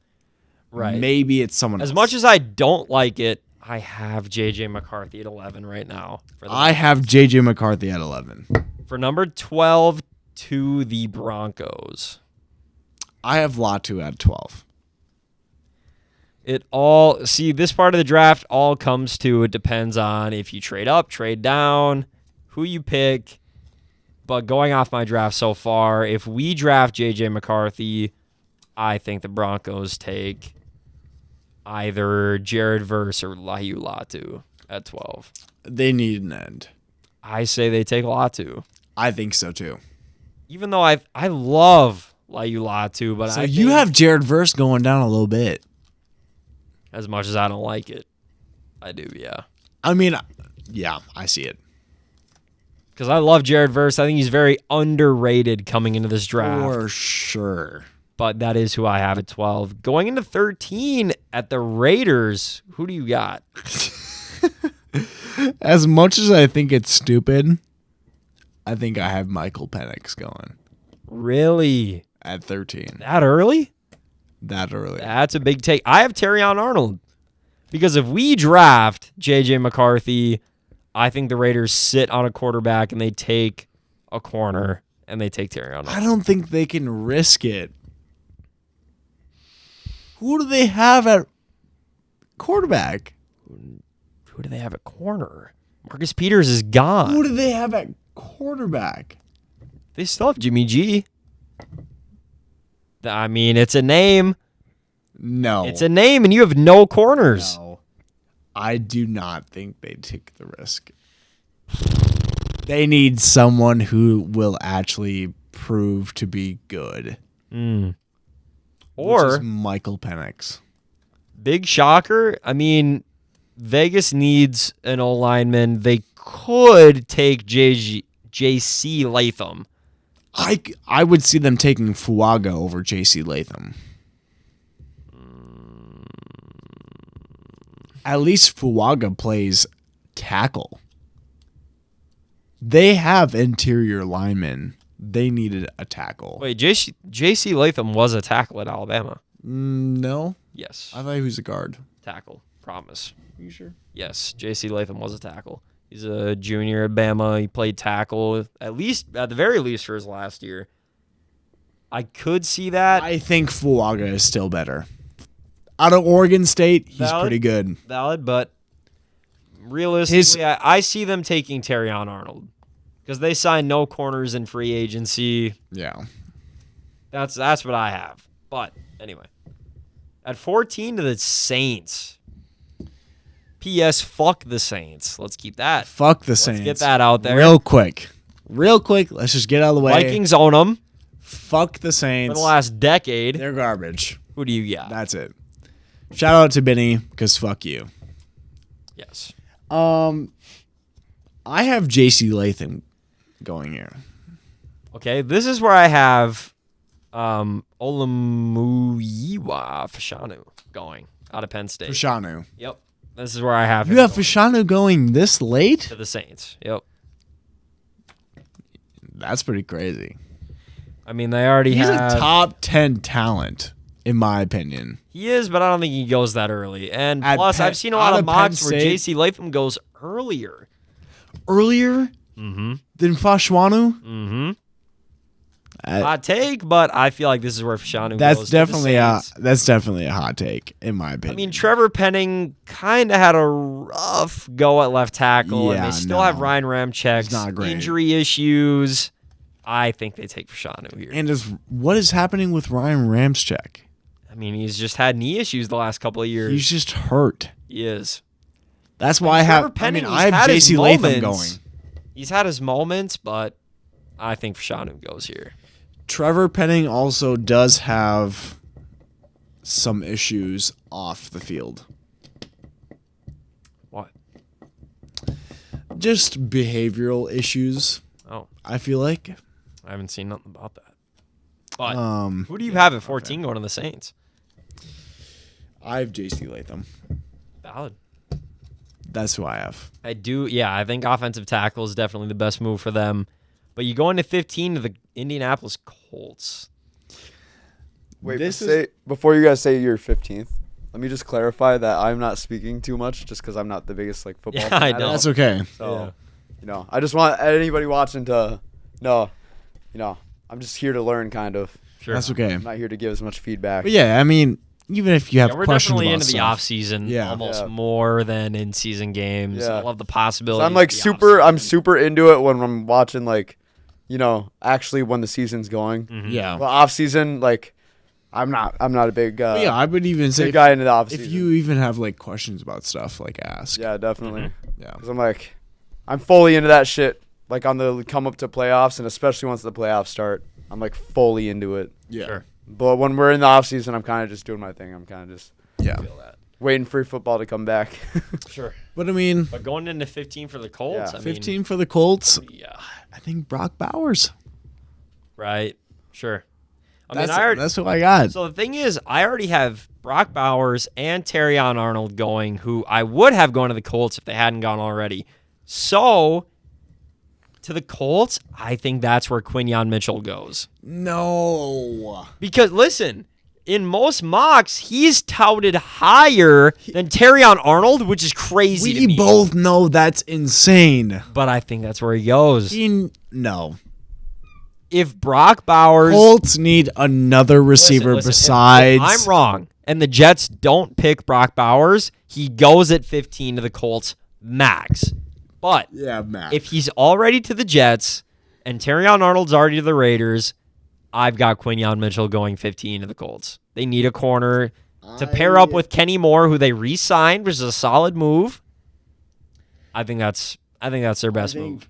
Speaker 3: Right.
Speaker 2: Maybe it's someone else.
Speaker 3: As much as I don't like it, I have JJ McCarthy at 11 right now.
Speaker 2: I have JJ McCarthy at 11.
Speaker 3: For number 12 to the Broncos.
Speaker 2: I have Latu at 12.
Speaker 3: This part of the draft all comes to, it depends on if you trade up, trade down, who you pick. But going off my draft so far, if we draft JJ McCarthy, I think the Broncos take either Jared Verse or Layu Latu at 12.
Speaker 2: They need an end.
Speaker 3: I say they take Latu.
Speaker 2: I think so too.
Speaker 3: Even though I love Layu Latu, but
Speaker 2: so you have Jared Verse going down a little bit.
Speaker 3: As much as I don't like it, I do, yeah.
Speaker 2: I mean, yeah, I see it.
Speaker 3: because I love Jared Verse. I think he's very underrated coming into this draft.
Speaker 2: For sure.
Speaker 3: But that is who I have at 12. Going into 13 at the Raiders, who do you got?
Speaker 2: As much as I think it's stupid, I think I have Michael Penix going.
Speaker 3: Really?
Speaker 2: At 13.
Speaker 3: That early?
Speaker 2: That early.
Speaker 3: That's a big take. I have Terrion Arnold. Because if we draft J.J. McCarthy, I think the Raiders sit on a quarterback and they take a corner and they take Terrion Arnold.
Speaker 2: I don't think they can risk it. Who do they have at quarterback?
Speaker 3: Who do they have at corner? Marcus Peters is gone.
Speaker 2: Who do they have at quarterback?
Speaker 3: They still have Jimmy G. I mean, it's a name.
Speaker 2: No.
Speaker 3: It's a name, and you have no corners.
Speaker 2: No. I do not think they take the risk. They need someone who will actually prove to be good.
Speaker 3: Or
Speaker 2: which is Michael Penix.
Speaker 3: Big shocker. I mean, Vegas needs an O-lineman. They could take J.C. Latham.
Speaker 2: I would see them taking Fuaga over J.C. Latham. At least Fuaga plays tackle. They have interior linemen. They needed a tackle.
Speaker 3: Wait, J.C. Latham was a tackle at Alabama.
Speaker 2: No.
Speaker 3: Yes.
Speaker 2: I thought he was a guard.
Speaker 3: Tackle. Promise.
Speaker 2: Are you sure?
Speaker 3: Yes, J.C. Latham was a tackle. He's a junior at Bama. He played tackle at the very least for his last year. I could see that.
Speaker 2: I think Fuaga is still better. Out of Oregon State, he's
Speaker 3: Valid.
Speaker 2: pretty good.
Speaker 3: Valid, but realistically, I see them taking Terrion Arnold because they signed no corners in free agency.
Speaker 2: Yeah.
Speaker 3: That's what I have. But anyway, at 14 to the Saints. P.S. Fuck the Saints. Let's keep that.
Speaker 2: Fuck the Saints.
Speaker 3: Get that out there.
Speaker 2: Real quick. Let's just get out of the way.
Speaker 3: Vikings own them
Speaker 2: Fuck the
Speaker 3: for
Speaker 2: Saints.
Speaker 3: the last decade.
Speaker 2: They're garbage.
Speaker 3: Who do you got?
Speaker 2: That's it. Shout out to Benny, because fuck you.
Speaker 3: Yes.
Speaker 2: I have J.C. Latham going here.
Speaker 3: Okay, this is where I have Olamuyiwa Fashanu going out of Penn State.
Speaker 2: Fashanu.
Speaker 3: Yep. This is where I have him
Speaker 2: You have
Speaker 3: going
Speaker 2: Fashanu going this late?
Speaker 3: to the Saints. Yep.
Speaker 2: That's pretty crazy.
Speaker 3: I mean, they already
Speaker 2: He's
Speaker 3: have...
Speaker 2: a top 10 talent, in my opinion.
Speaker 3: He is, but I don't think he goes that early. And
Speaker 2: At
Speaker 3: plus,
Speaker 2: Penn-
Speaker 3: I've seen a lot
Speaker 2: out
Speaker 3: of
Speaker 2: of Penn
Speaker 3: mocks where
Speaker 2: State-
Speaker 3: J.C. Latham goes earlier.
Speaker 2: Earlier
Speaker 3: Mm-hmm.
Speaker 2: than Fashanu?
Speaker 3: Mm-hmm.
Speaker 2: Uh,
Speaker 3: Hot take, but I feel like this is where Fashanu goes.
Speaker 2: That's
Speaker 3: to the
Speaker 2: definitely
Speaker 3: Saints.
Speaker 2: a hot take, in my opinion.
Speaker 3: I mean, Trevor Penning kind of had a rough go at left tackle, and
Speaker 2: Yeah,
Speaker 3: they still
Speaker 2: no.
Speaker 3: have Ryan Ramczyk.
Speaker 2: He's not great.
Speaker 3: Injury issues. I think they take Fashanu here.
Speaker 2: And what is happening with Ryan Ramczyk?
Speaker 3: I mean, he's just had knee issues the last couple of years.
Speaker 2: He's just hurt.
Speaker 3: He is.
Speaker 2: That's why
Speaker 3: Trevor Penning,
Speaker 2: I
Speaker 3: he's
Speaker 2: have
Speaker 3: had his
Speaker 2: J.C. Latham
Speaker 3: moments.
Speaker 2: going.
Speaker 3: He's had his moments, but I think Fashanu goes here.
Speaker 2: Trevor Penning also does have some issues off the field.
Speaker 3: What?
Speaker 2: Just behavioral issues,
Speaker 3: Oh,
Speaker 2: I feel like.
Speaker 3: I haven't seen nothing about that. But
Speaker 2: Um,
Speaker 3: who do you have at 14 going to the Saints?
Speaker 2: I have J.C. Latham.
Speaker 3: Valid.
Speaker 2: That's who I have.
Speaker 3: I do. Yeah, I think offensive tackle is definitely the best move for them. But you go into 15 to the Indianapolis Colts.
Speaker 1: Wait, before you guys say your 15th, let me just clarify that I'm not speaking too much just because I'm not the biggest football
Speaker 3: Yeah,
Speaker 1: fan.
Speaker 3: I know.
Speaker 2: That's okay.
Speaker 1: So, I just want anybody watching to know, I'm just here to learn, kind of.
Speaker 3: Sure.
Speaker 2: That's okay.
Speaker 1: I'm not here to give as much feedback.
Speaker 2: But yeah, I mean, even if you have
Speaker 3: We're
Speaker 2: questions
Speaker 3: definitely
Speaker 2: about
Speaker 3: into the
Speaker 2: stuff,
Speaker 3: off season
Speaker 2: Yeah.
Speaker 3: almost
Speaker 1: Yeah.
Speaker 3: more than in season games.
Speaker 1: Yeah.
Speaker 3: I love the possibility.
Speaker 1: So I'm super into it when I'm watching, actually when the season's going.
Speaker 3: Mm-hmm.
Speaker 2: yeah.
Speaker 1: But off season, I'm not a big
Speaker 2: But yeah, I would even say
Speaker 1: big guy into the off
Speaker 2: if
Speaker 1: season.
Speaker 2: you even have questions about stuff, ask.
Speaker 1: Yeah, definitely.
Speaker 2: Yeah.
Speaker 1: Because I'm fully into that shit. On the come up to playoffs, and especially once the playoffs start, I'm fully into it.
Speaker 2: Yeah.
Speaker 3: Sure.
Speaker 1: But when we're in the off season, I'm kind of just doing my thing. I'm kind of just
Speaker 2: Yeah.
Speaker 3: Feel that.
Speaker 1: Waiting for football to come back.
Speaker 3: Sure.
Speaker 2: But I mean,
Speaker 3: But going into 15 for the Colts,
Speaker 1: Yeah.
Speaker 2: 15 for the Colts.
Speaker 3: Yeah.
Speaker 2: I think Brock Bowers.
Speaker 3: Right. Sure.
Speaker 2: That's who I got.
Speaker 3: So the thing is, I already have Brock Bowers and Terrion Arnold going, who I would have gone to the Colts if they hadn't gone already. So to the Colts, I think that's where Quinyon Mitchell goes.
Speaker 2: No.
Speaker 3: Because listen, in most mocks, he's touted higher than Terrion Arnold, which is crazy to
Speaker 2: We
Speaker 3: me.
Speaker 2: both know that's insane.
Speaker 3: But I think that's where he goes.
Speaker 2: No.
Speaker 3: If Brock Bowers...
Speaker 2: Colts need another receiver
Speaker 3: Listen,
Speaker 2: besides...
Speaker 3: if I'm wrong, and the Jets don't pick Brock Bowers, he goes at 15 to the Colts max. But
Speaker 2: Yeah, Max.
Speaker 3: if he's already to the Jets and Terrion Arnold's already to the Raiders, I've got Quinyon Mitchell going 15 to the Colts. They need a corner to pair up with Kenny Moore, who they re-signed, which is a solid move. I think that's their best move.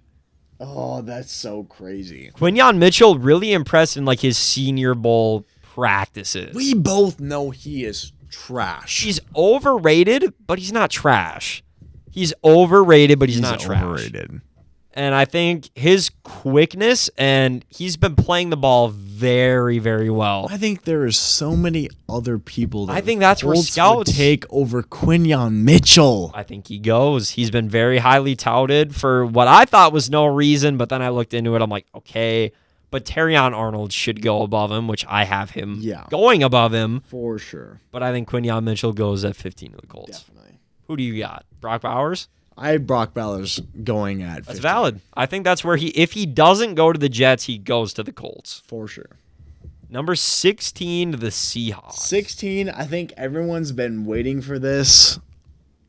Speaker 2: Oh, that's so crazy.
Speaker 3: Quinyon Mitchell really impressed in like his Senior Bowl practices.
Speaker 2: We both know he is trash.
Speaker 3: He's overrated, but he's not trash. He's overrated, but he's not trash.
Speaker 2: Overrated.
Speaker 3: And I think his quickness, and he's been playing the ball very, very well.
Speaker 2: I think there are so many other people that
Speaker 3: I think that's where
Speaker 2: Colts
Speaker 3: scouts
Speaker 2: would take over Quinyon Mitchell.
Speaker 3: I think he goes. He's been very highly touted for what I thought was no reason, but then I looked into it. I'm like, okay, but Terrion Arnold should go above him, which I have him going above him.
Speaker 2: For sure.
Speaker 3: But I think Quinyon Mitchell goes at 15 to the Colts.
Speaker 2: Definitely.
Speaker 3: Who do you got? Brock Bowers?
Speaker 2: I have Brock Bowers going at 15.
Speaker 3: That's valid. I think that's where if he doesn't go to the Jets, he goes to the Colts.
Speaker 2: For sure.
Speaker 3: Number 16 to the Seahawks.
Speaker 2: 16, I think everyone's been waiting for this.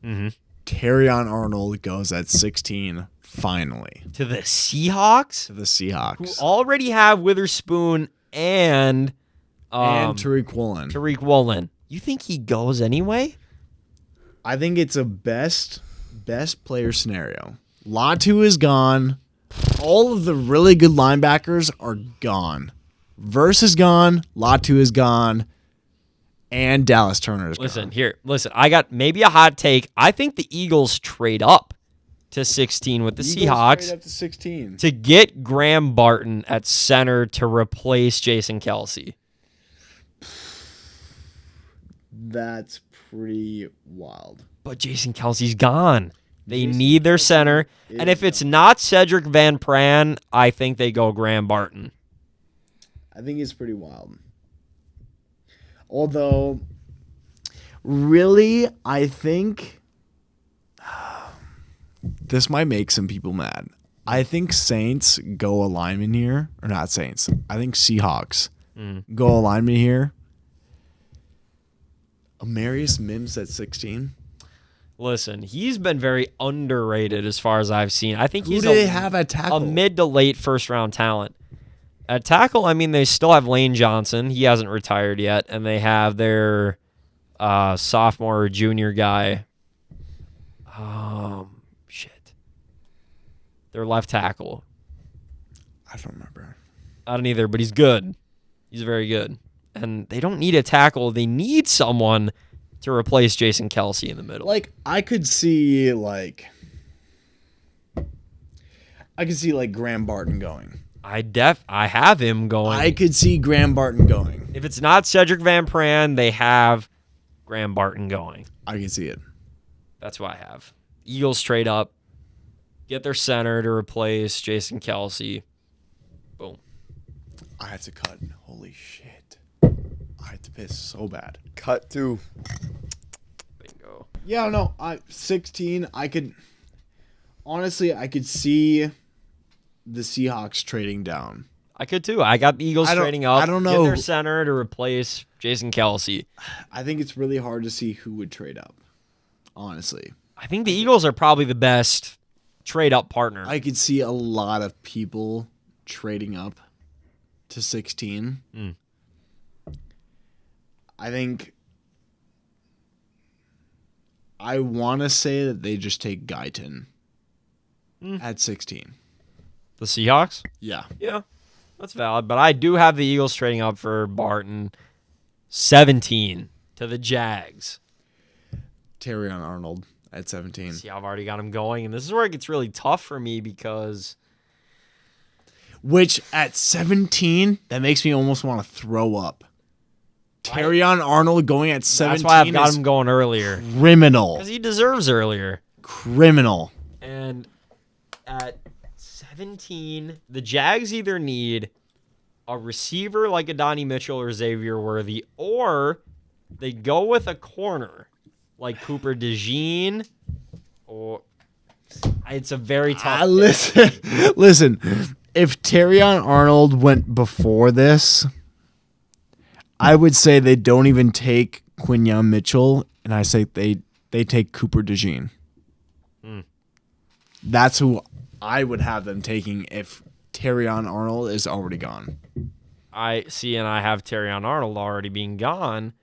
Speaker 3: Mm-hmm.
Speaker 2: Terrion Arnold goes at 16, finally.
Speaker 3: To the Seahawks?
Speaker 2: To the Seahawks.
Speaker 3: Who already have Witherspoon and
Speaker 2: Tariq Woolen.
Speaker 3: Tariq Woolen. You think he goes anyway?
Speaker 2: I think it's a best player scenario. Latu is gone. All of the really good linebackers are gone. Verse is gone. Latu is gone. And Dallas Turner is gone.
Speaker 3: Listen. I got maybe a hot take. I think the Eagles trade up to 16 with the Seahawks.
Speaker 2: Trade up to 16.
Speaker 3: To get Graham Barton at center to replace Jason Kelsey.
Speaker 2: That's pretty wild.
Speaker 3: But Jason Kelsey's gone. They need their center. And if it's not Cedric Van Pran, I think they go Graham Barton.
Speaker 2: I think it's pretty wild. Although, really, I think this might make some people mad. I think Saints go alignment here. Or not Saints. I think Seahawks go alignment here. Amarius Mims at 16.
Speaker 3: Listen, he's been very underrated as far as I've seen. I think
Speaker 2: Who do they have at tackle?
Speaker 3: A mid to late first-round talent. At tackle, I mean, they still have Lane Johnson. He hasn't retired yet. And they have their sophomore or junior guy. Their left tackle.
Speaker 2: I don't remember.
Speaker 3: I don't either, but he's good. He's very good. And they don't need a tackle. They need someone to replace Jason Kelsey in the middle.
Speaker 2: Like, I could see, Graham Barton going.
Speaker 3: I have him going.
Speaker 2: I could see Graham Barton going.
Speaker 3: If it's not Cedric Van Pran, they have Graham Barton going.
Speaker 2: I can see it.
Speaker 3: That's what I have. Eagles trade up, get their center to replace Jason Kelsey. Boom.
Speaker 2: I have to cut. Holy shit. I have to piss so bad.
Speaker 1: Cut to.
Speaker 3: Bingo.
Speaker 2: Yeah, no, 16, I could see the Seahawks trading down.
Speaker 3: I could too. I got the Eagles trading up.
Speaker 2: I don't know.
Speaker 3: Get their center to replace Jason Kelsey.
Speaker 2: I think it's really hard to see who would trade up, honestly.
Speaker 3: I think the Eagles are probably the best trade up partner.
Speaker 2: I could see a lot of people trading up to 16. I think I want to say that they just take Guyton at 16.
Speaker 3: The Seahawks?
Speaker 2: Yeah.
Speaker 3: Yeah, that's valid. But I do have the Eagles trading up for Barton 17 to the Jags.
Speaker 2: Terrion Arnold at 17.
Speaker 3: See, I've already got him going, and this is where it gets really tough for me because...
Speaker 2: Which, at 17, that makes me almost want to throw up. Terrion Arnold going at 17
Speaker 3: That's why I've got him going earlier.
Speaker 2: Criminal.
Speaker 3: Because he deserves earlier.
Speaker 2: Criminal.
Speaker 3: And at 17, the Jags either need a receiver like a Donnie Mitchell or Xavier Worthy, or they go with a corner like Cooper DeJean, or it's a very tough.
Speaker 2: Listen. If Terrion Arnold went before this, I would say they don't even take Quinyon Mitchell, and I say they take Cooper DeJean. That's who I would have them taking if Terrion Arnold is already gone.
Speaker 3: I see, and I have Terrion Arnold already being gone.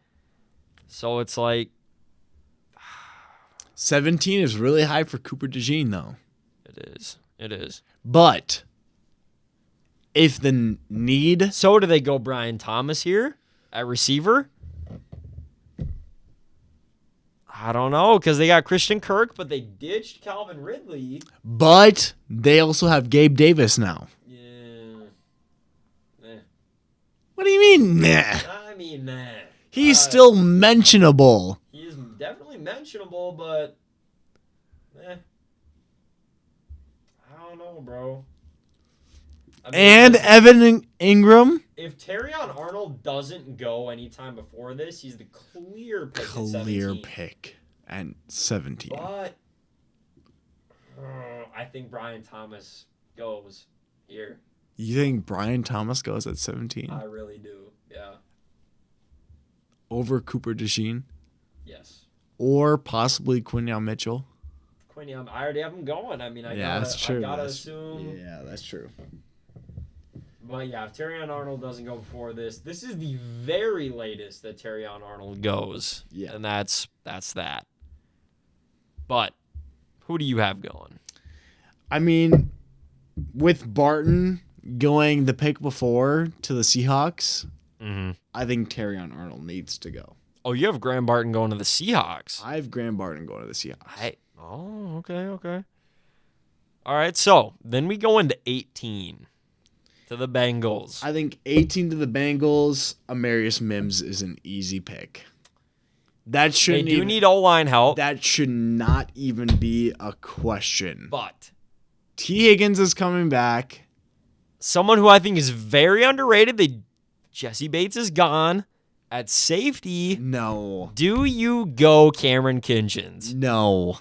Speaker 3: So it's like
Speaker 2: 17 is really high for Cooper DeJean, though.
Speaker 3: It is.
Speaker 2: But if the need...
Speaker 3: So do they go Brian Thomas here at receiver? I don't know, because they got Christian Kirk, but they ditched Calvin Ridley.
Speaker 2: But they also have Gabe Davis now.
Speaker 3: Yeah.
Speaker 2: What do you mean, nah?
Speaker 3: I mean, nah.
Speaker 2: He's still mentionable.
Speaker 3: He is definitely mentionable, but I don't know, bro. I mean,
Speaker 2: and Evan Ingram.
Speaker 3: If Terrion Arnold doesn't go anytime before this, he's the clear pick at 17.
Speaker 2: Clear pick at 17.
Speaker 3: But I think Brian Thomas goes here.
Speaker 2: You think Brian Thomas goes at 17?
Speaker 3: I really do, yeah.
Speaker 2: Over Cooper DeJean?
Speaker 3: Yes.
Speaker 2: Or possibly Quinyon Mitchell?
Speaker 3: Quinyon, I already have him going. I mean,
Speaker 2: that's true.
Speaker 3: I gotta assume.
Speaker 2: Yeah, that's true.
Speaker 3: But yeah, if Terrion Arnold doesn't go before this is the very latest that Terrion Arnold goes.
Speaker 2: Yeah.
Speaker 3: And that's that. But who do you have going?
Speaker 2: I mean, with Barton going the pick before to the Seahawks, I think Terrion Arnold needs to go.
Speaker 3: Oh, you have Graham Barton going to the Seahawks.
Speaker 2: I have Graham Barton going to the Seahawks.
Speaker 3: Okay. All right, so then we go into 18 to the Bengals.
Speaker 2: I think 18 to the Bengals, Amarius Mims is an easy pick. That shouldn't
Speaker 3: They do need O-line help.
Speaker 2: That should not even be a question.
Speaker 3: But
Speaker 2: T. Higgins is coming back.
Speaker 3: Someone who I think is very underrated, Jesse Bates is gone. At safety,
Speaker 2: no.
Speaker 3: Do you go Cameron Kinchins?
Speaker 2: No.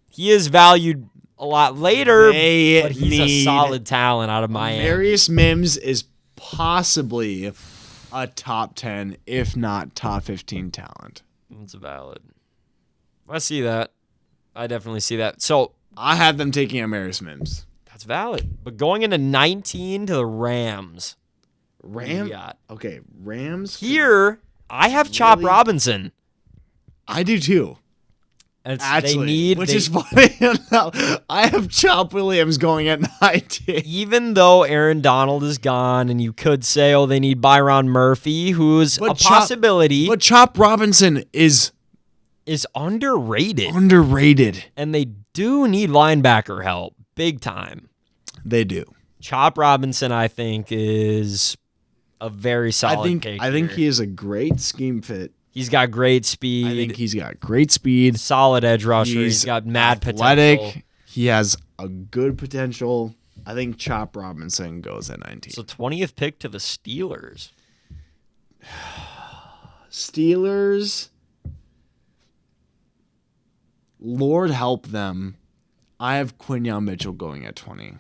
Speaker 3: He is valued a lot later, but he's a solid talent out of Miami.
Speaker 2: Amarius Mims is possibly a top 10, if not top 15 talent.
Speaker 3: That's valid. I see that. I definitely see that. So
Speaker 2: I have them taking Amarius Mims.
Speaker 3: That's valid. But going into 19 to the Rams.
Speaker 2: Okay, Rams.
Speaker 3: Here, I have Chop Robinson.
Speaker 2: I do too. Which is funny enough. I have Chop Williams going at 19.
Speaker 3: Even though Aaron Donald is gone, and you could say, oh, they need Byron Murphy, who's a possibility.
Speaker 2: But Chop Robinson is
Speaker 3: underrated. And they do need linebacker help, big time.
Speaker 2: They do.
Speaker 3: Chop Robinson, I think, is a very solid pick.
Speaker 2: I think he is a great scheme fit.
Speaker 3: He's got great speed.
Speaker 2: I think he's got great speed.
Speaker 3: Solid edge rusher. He's got mad
Speaker 2: athletic.
Speaker 3: potential.
Speaker 2: He has a good potential. I think Chop Robinson goes at 19.
Speaker 3: So 20th pick to the Steelers.
Speaker 2: Steelers. Lord help them. I have Quinyon Mitchell going at 20.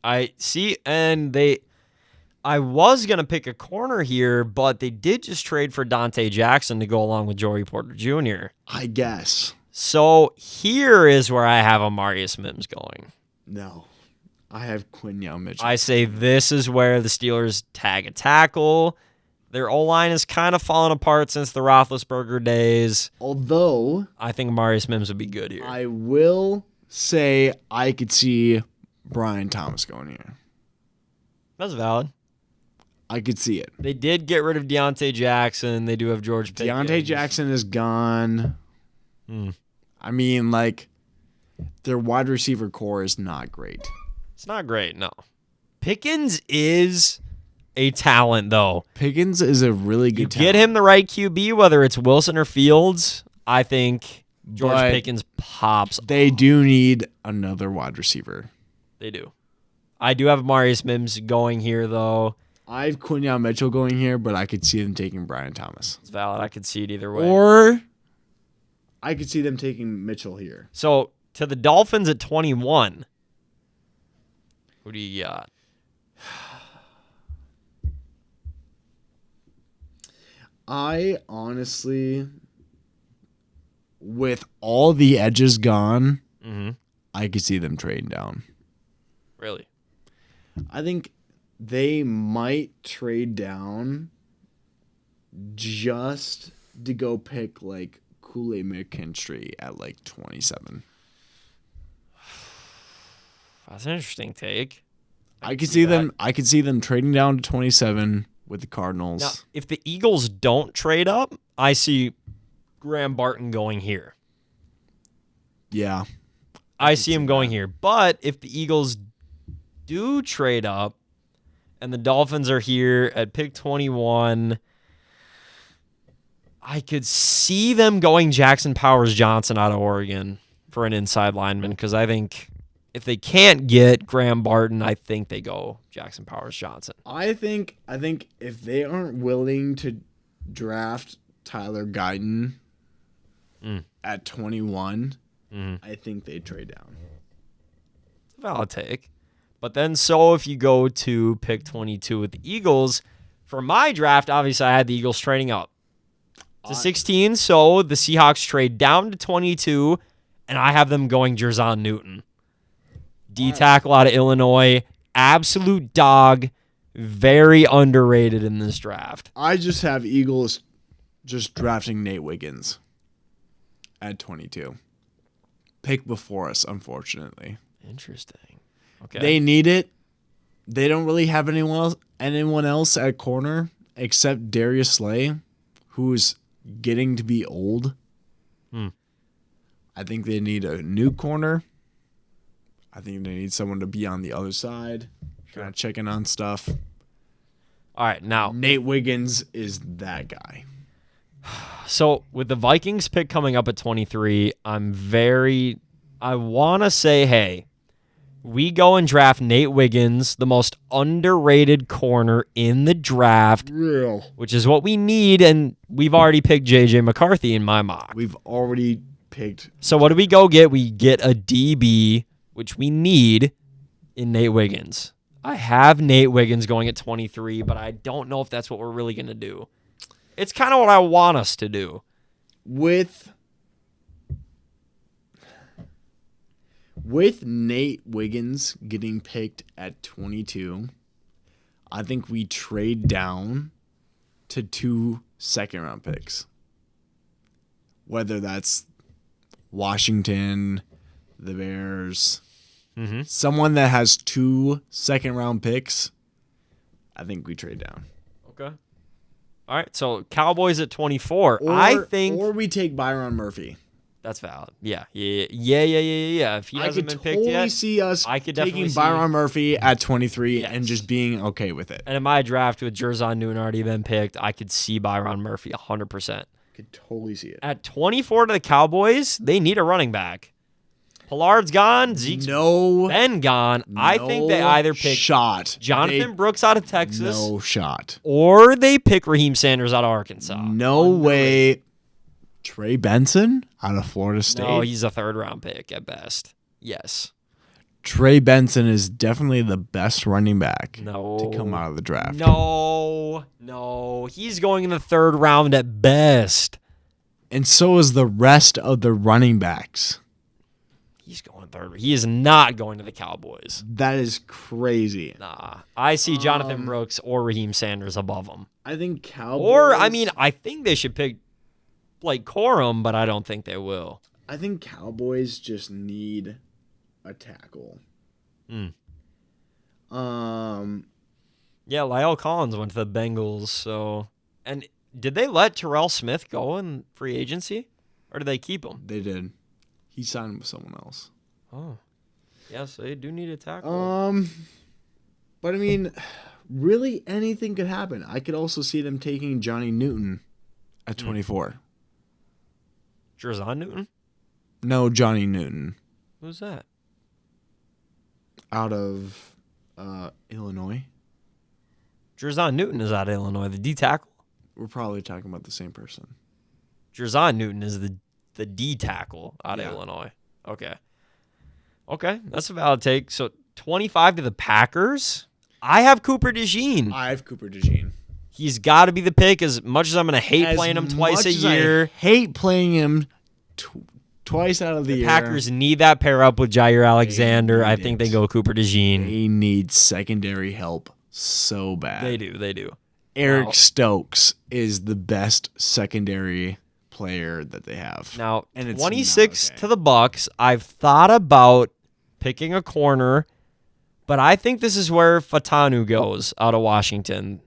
Speaker 3: I see, and I was going to pick a corner here, but they did just trade for Dante Jackson to go along with Joey Porter Jr.
Speaker 2: I guess.
Speaker 3: So here is where I have Amarius Mims going.
Speaker 2: No. I have Quinyon Mitchell.
Speaker 3: I say this is where the Steelers tag a tackle. Their O-line has kind of fallen apart since the Roethlisberger days.
Speaker 2: Although
Speaker 3: I think Amarius Mims would be good here.
Speaker 2: I will say I could see Brian Thomas going here.
Speaker 3: That's valid.
Speaker 2: I could see it.
Speaker 3: They did get rid of Deontay Jackson. They do have George Pickens.
Speaker 2: Deontay Jackson is gone. I mean, like, their wide receiver core is not great.
Speaker 3: It's not great, no. Pickens is a talent, though.
Speaker 2: Pickens is a really good talent.
Speaker 3: Get him the right QB, whether it's Wilson or Fields, I think George Pickens pops
Speaker 2: They do need another wide receiver.
Speaker 3: They do. I do have Marius Mims going here, though.
Speaker 2: I have Quinyon Mitchell going here, but I could see them taking Brian Thomas.
Speaker 3: It's valid. I could see it either way.
Speaker 2: Or I could see them taking Mitchell here.
Speaker 3: So, to the Dolphins at 21, who do you got?
Speaker 2: I honestly, with all the edges gone, I could see them trading down.
Speaker 3: Really?
Speaker 2: I think they might trade down just to go pick like Kool-Aid McKinstry at like 27.
Speaker 3: That's an interesting take.
Speaker 2: I could see them. I could see them trading down to 27 with the Cardinals.
Speaker 3: Now, if the Eagles don't trade up, I see Graham Barton going here.
Speaker 2: Yeah,
Speaker 3: I see him going here. But if the Eagles do trade up and the Dolphins are here at pick 21, I could see them going Jackson Powers Johnson out of Oregon for an inside lineman, because I think if they can't get Graham Barton, I think they go Jackson Powers Johnson.
Speaker 2: I think if they aren't willing to draft Tyler Guyton at 21, I think they trade down.
Speaker 3: It's a valid take. But then, so if you go to pick 22 with the Eagles, for my draft, obviously I had the Eagles trading up to 16. So the Seahawks trade down to 22, and I have them going Jerzon Newton. D-tackle out of Illinois. Absolute dog. Very underrated in this draft.
Speaker 2: I just have Eagles just drafting Nate Wiggins at 22. Pick before us, unfortunately.
Speaker 3: Interesting. Okay.
Speaker 2: They need it. They don't really have anyone else at corner except Darius Slay, who's getting to be old. I think they need a new corner. I think they need someone to be on the other side, kind of checking on stuff.
Speaker 3: All right, now
Speaker 2: Nate Wiggins is that guy.
Speaker 3: So with the Vikings pick coming up at 23, I want to say, hey, we go and draft Nate Wiggins, the most underrated corner in the draft, which is what we need, and we've already picked J.J. McCarthy in my mock.
Speaker 2: We've already picked.
Speaker 3: So what do we go get? We get a DB, which we need in Nate Wiggins. I have Nate Wiggins going at 23, but I don't know if that's what we're really going to do. It's kind of what I want us to do.
Speaker 2: With Nate Wiggins getting picked at 22, I think we trade down to 2 second-round picks. Whether that's Washington, the Bears, someone that has 2 second-round picks, I think we trade down.
Speaker 3: Okay. All right, so Cowboys at 24.
Speaker 2: Or we take Byron Murphy.
Speaker 3: That's valid. Yeah. If he hasn't been picked yet,
Speaker 2: I could totally see us taking
Speaker 3: see
Speaker 2: Byron Murphy at 23 and just being okay with it.
Speaker 3: And in my draft with Jerzon Newton already been picked, I could see Byron Murphy 100%.
Speaker 2: Could totally see it.
Speaker 3: At 24 to the Cowboys, they need a running back. Pollard's gone. Zeke's been gone. I think they either pick Jonathan Brooks out of Texas.
Speaker 2: No shot.
Speaker 3: Or they pick Raheem Sanders out of Arkansas.
Speaker 2: No way. Trey Benson out of Florida State.
Speaker 3: No, he's a third-round pick at best. Yes.
Speaker 2: Trey Benson is definitely the best running back
Speaker 3: to
Speaker 2: come out of the draft.
Speaker 3: No. He's going in the third round at best.
Speaker 2: And so is the rest of the running backs.
Speaker 3: He's going third. He is not going to the Cowboys.
Speaker 2: That is crazy.
Speaker 3: Nah. I see Jonathan Brooks or Raheem Sanders above him.
Speaker 2: I think Cowboys...
Speaker 3: Or, I think they should pick Blake Corum, but I don't think they will.
Speaker 2: I think Cowboys just need a tackle.
Speaker 3: Yeah, Yeah, Lyle Collins went to the Bengals. So, and did they let Terrell Smith go in free agency, or did they keep him?
Speaker 2: They did. He signed with someone else.
Speaker 3: Oh, yeah. So they do need a tackle.
Speaker 2: But I mean, really anything could happen. I could also see them taking Johnny Newton at 24.
Speaker 3: Jerzon Newton?
Speaker 2: No, Johnny Newton.
Speaker 3: Who's that?
Speaker 2: Out of Illinois.
Speaker 3: Jerzon Newton is out of Illinois, the D tackle.
Speaker 2: We're probably talking about the same person.
Speaker 3: Jerzon Newton is the D tackle out of Illinois. Okay, that's a valid take. So 25 to the Packers. I have Cooper DeJean.
Speaker 2: I have Cooper DeJean.
Speaker 3: He's got to be the pick. As much as I'm going to hate playing him twice a year,
Speaker 2: I hate playing him twice out of the year.
Speaker 3: Packers need that pair up with Jair Alexander. I think they go Cooper DeJean.
Speaker 2: They need secondary help so bad.
Speaker 3: They do.
Speaker 2: Eric Stokes is the best secondary player that they have.
Speaker 3: Now, and 26 to the Bucks. I've thought about picking a corner, but I think this is where Fatanu goes out of Washington.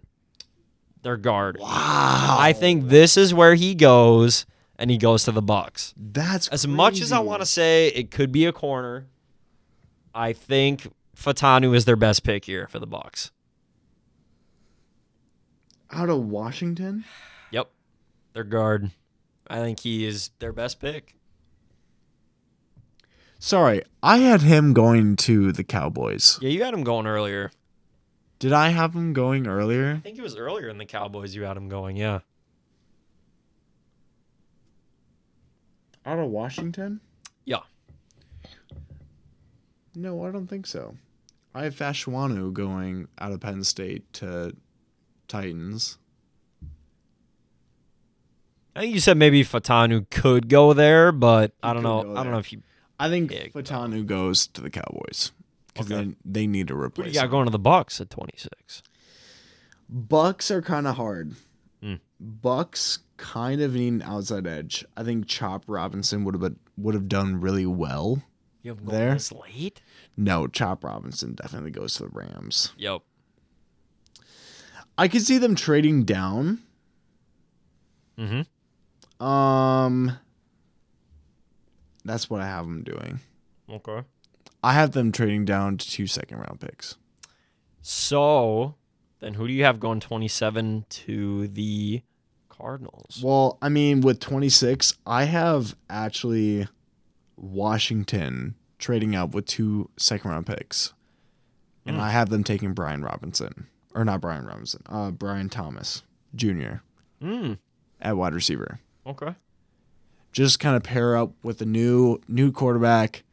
Speaker 3: Their guard.
Speaker 2: Wow.
Speaker 3: I think this is where he goes, and he goes to the Bucks.
Speaker 2: That's
Speaker 3: as
Speaker 2: crazy.
Speaker 3: Much as I want to say it could be a corner, I think Fatanu is their best pick here for the Bucks.
Speaker 2: Out of Washington?
Speaker 3: Yep. Their guard. I think he is their best pick.
Speaker 2: Sorry, I had him going to the Cowboys.
Speaker 3: Yeah, you had him going earlier.
Speaker 2: Did I have him going earlier?
Speaker 3: I think it was earlier in the Cowboys you had him going, yeah.
Speaker 2: Out of Washington?
Speaker 3: Yeah.
Speaker 2: No, I don't think so. I have Fashanu going out of Penn State to Titans.
Speaker 3: I think you said maybe Fatanu could go there, but I don't know. I don't know if you.
Speaker 2: I think Fatanu goes to the Cowboys because they need to replace.
Speaker 3: Who you got going to the Bucks at 26?
Speaker 2: Bucks are kind of hard. Bucks kind of need an outside edge. I think Chop Robinson would have done really well.
Speaker 3: You have there this late?
Speaker 2: No, Chop Robinson definitely goes to the Rams.
Speaker 3: Yep.
Speaker 2: I could see them trading down.
Speaker 3: Mm-hmm.
Speaker 2: That's what I have them doing.
Speaker 3: Okay.
Speaker 2: I have them trading down to 2 second-round picks.
Speaker 3: So, then who do you have going 27 to the Cardinals?
Speaker 2: Well, I mean, with 26, I have actually Washington trading up with 2 second-round picks. And I have them taking Brian Robinson. Or not Brian Robinson. Brian Thomas Jr. At wide receiver.
Speaker 3: Okay.
Speaker 2: Just kind of pair up with a new quarterback.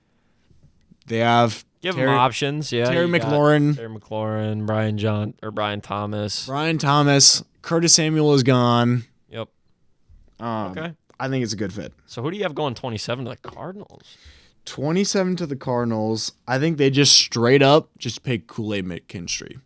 Speaker 2: They have
Speaker 3: give them options, yeah.
Speaker 2: Terry McLaurin,
Speaker 3: Brian Thomas.
Speaker 2: Brian Thomas. Curtis Samuel is gone.
Speaker 3: Yep.
Speaker 2: Okay. I think it's a good fit.
Speaker 3: So who do you have going 27 to the Cardinals?
Speaker 2: 27 to the Cardinals. I think they just straight up just pick Kool-Aid McKinstry.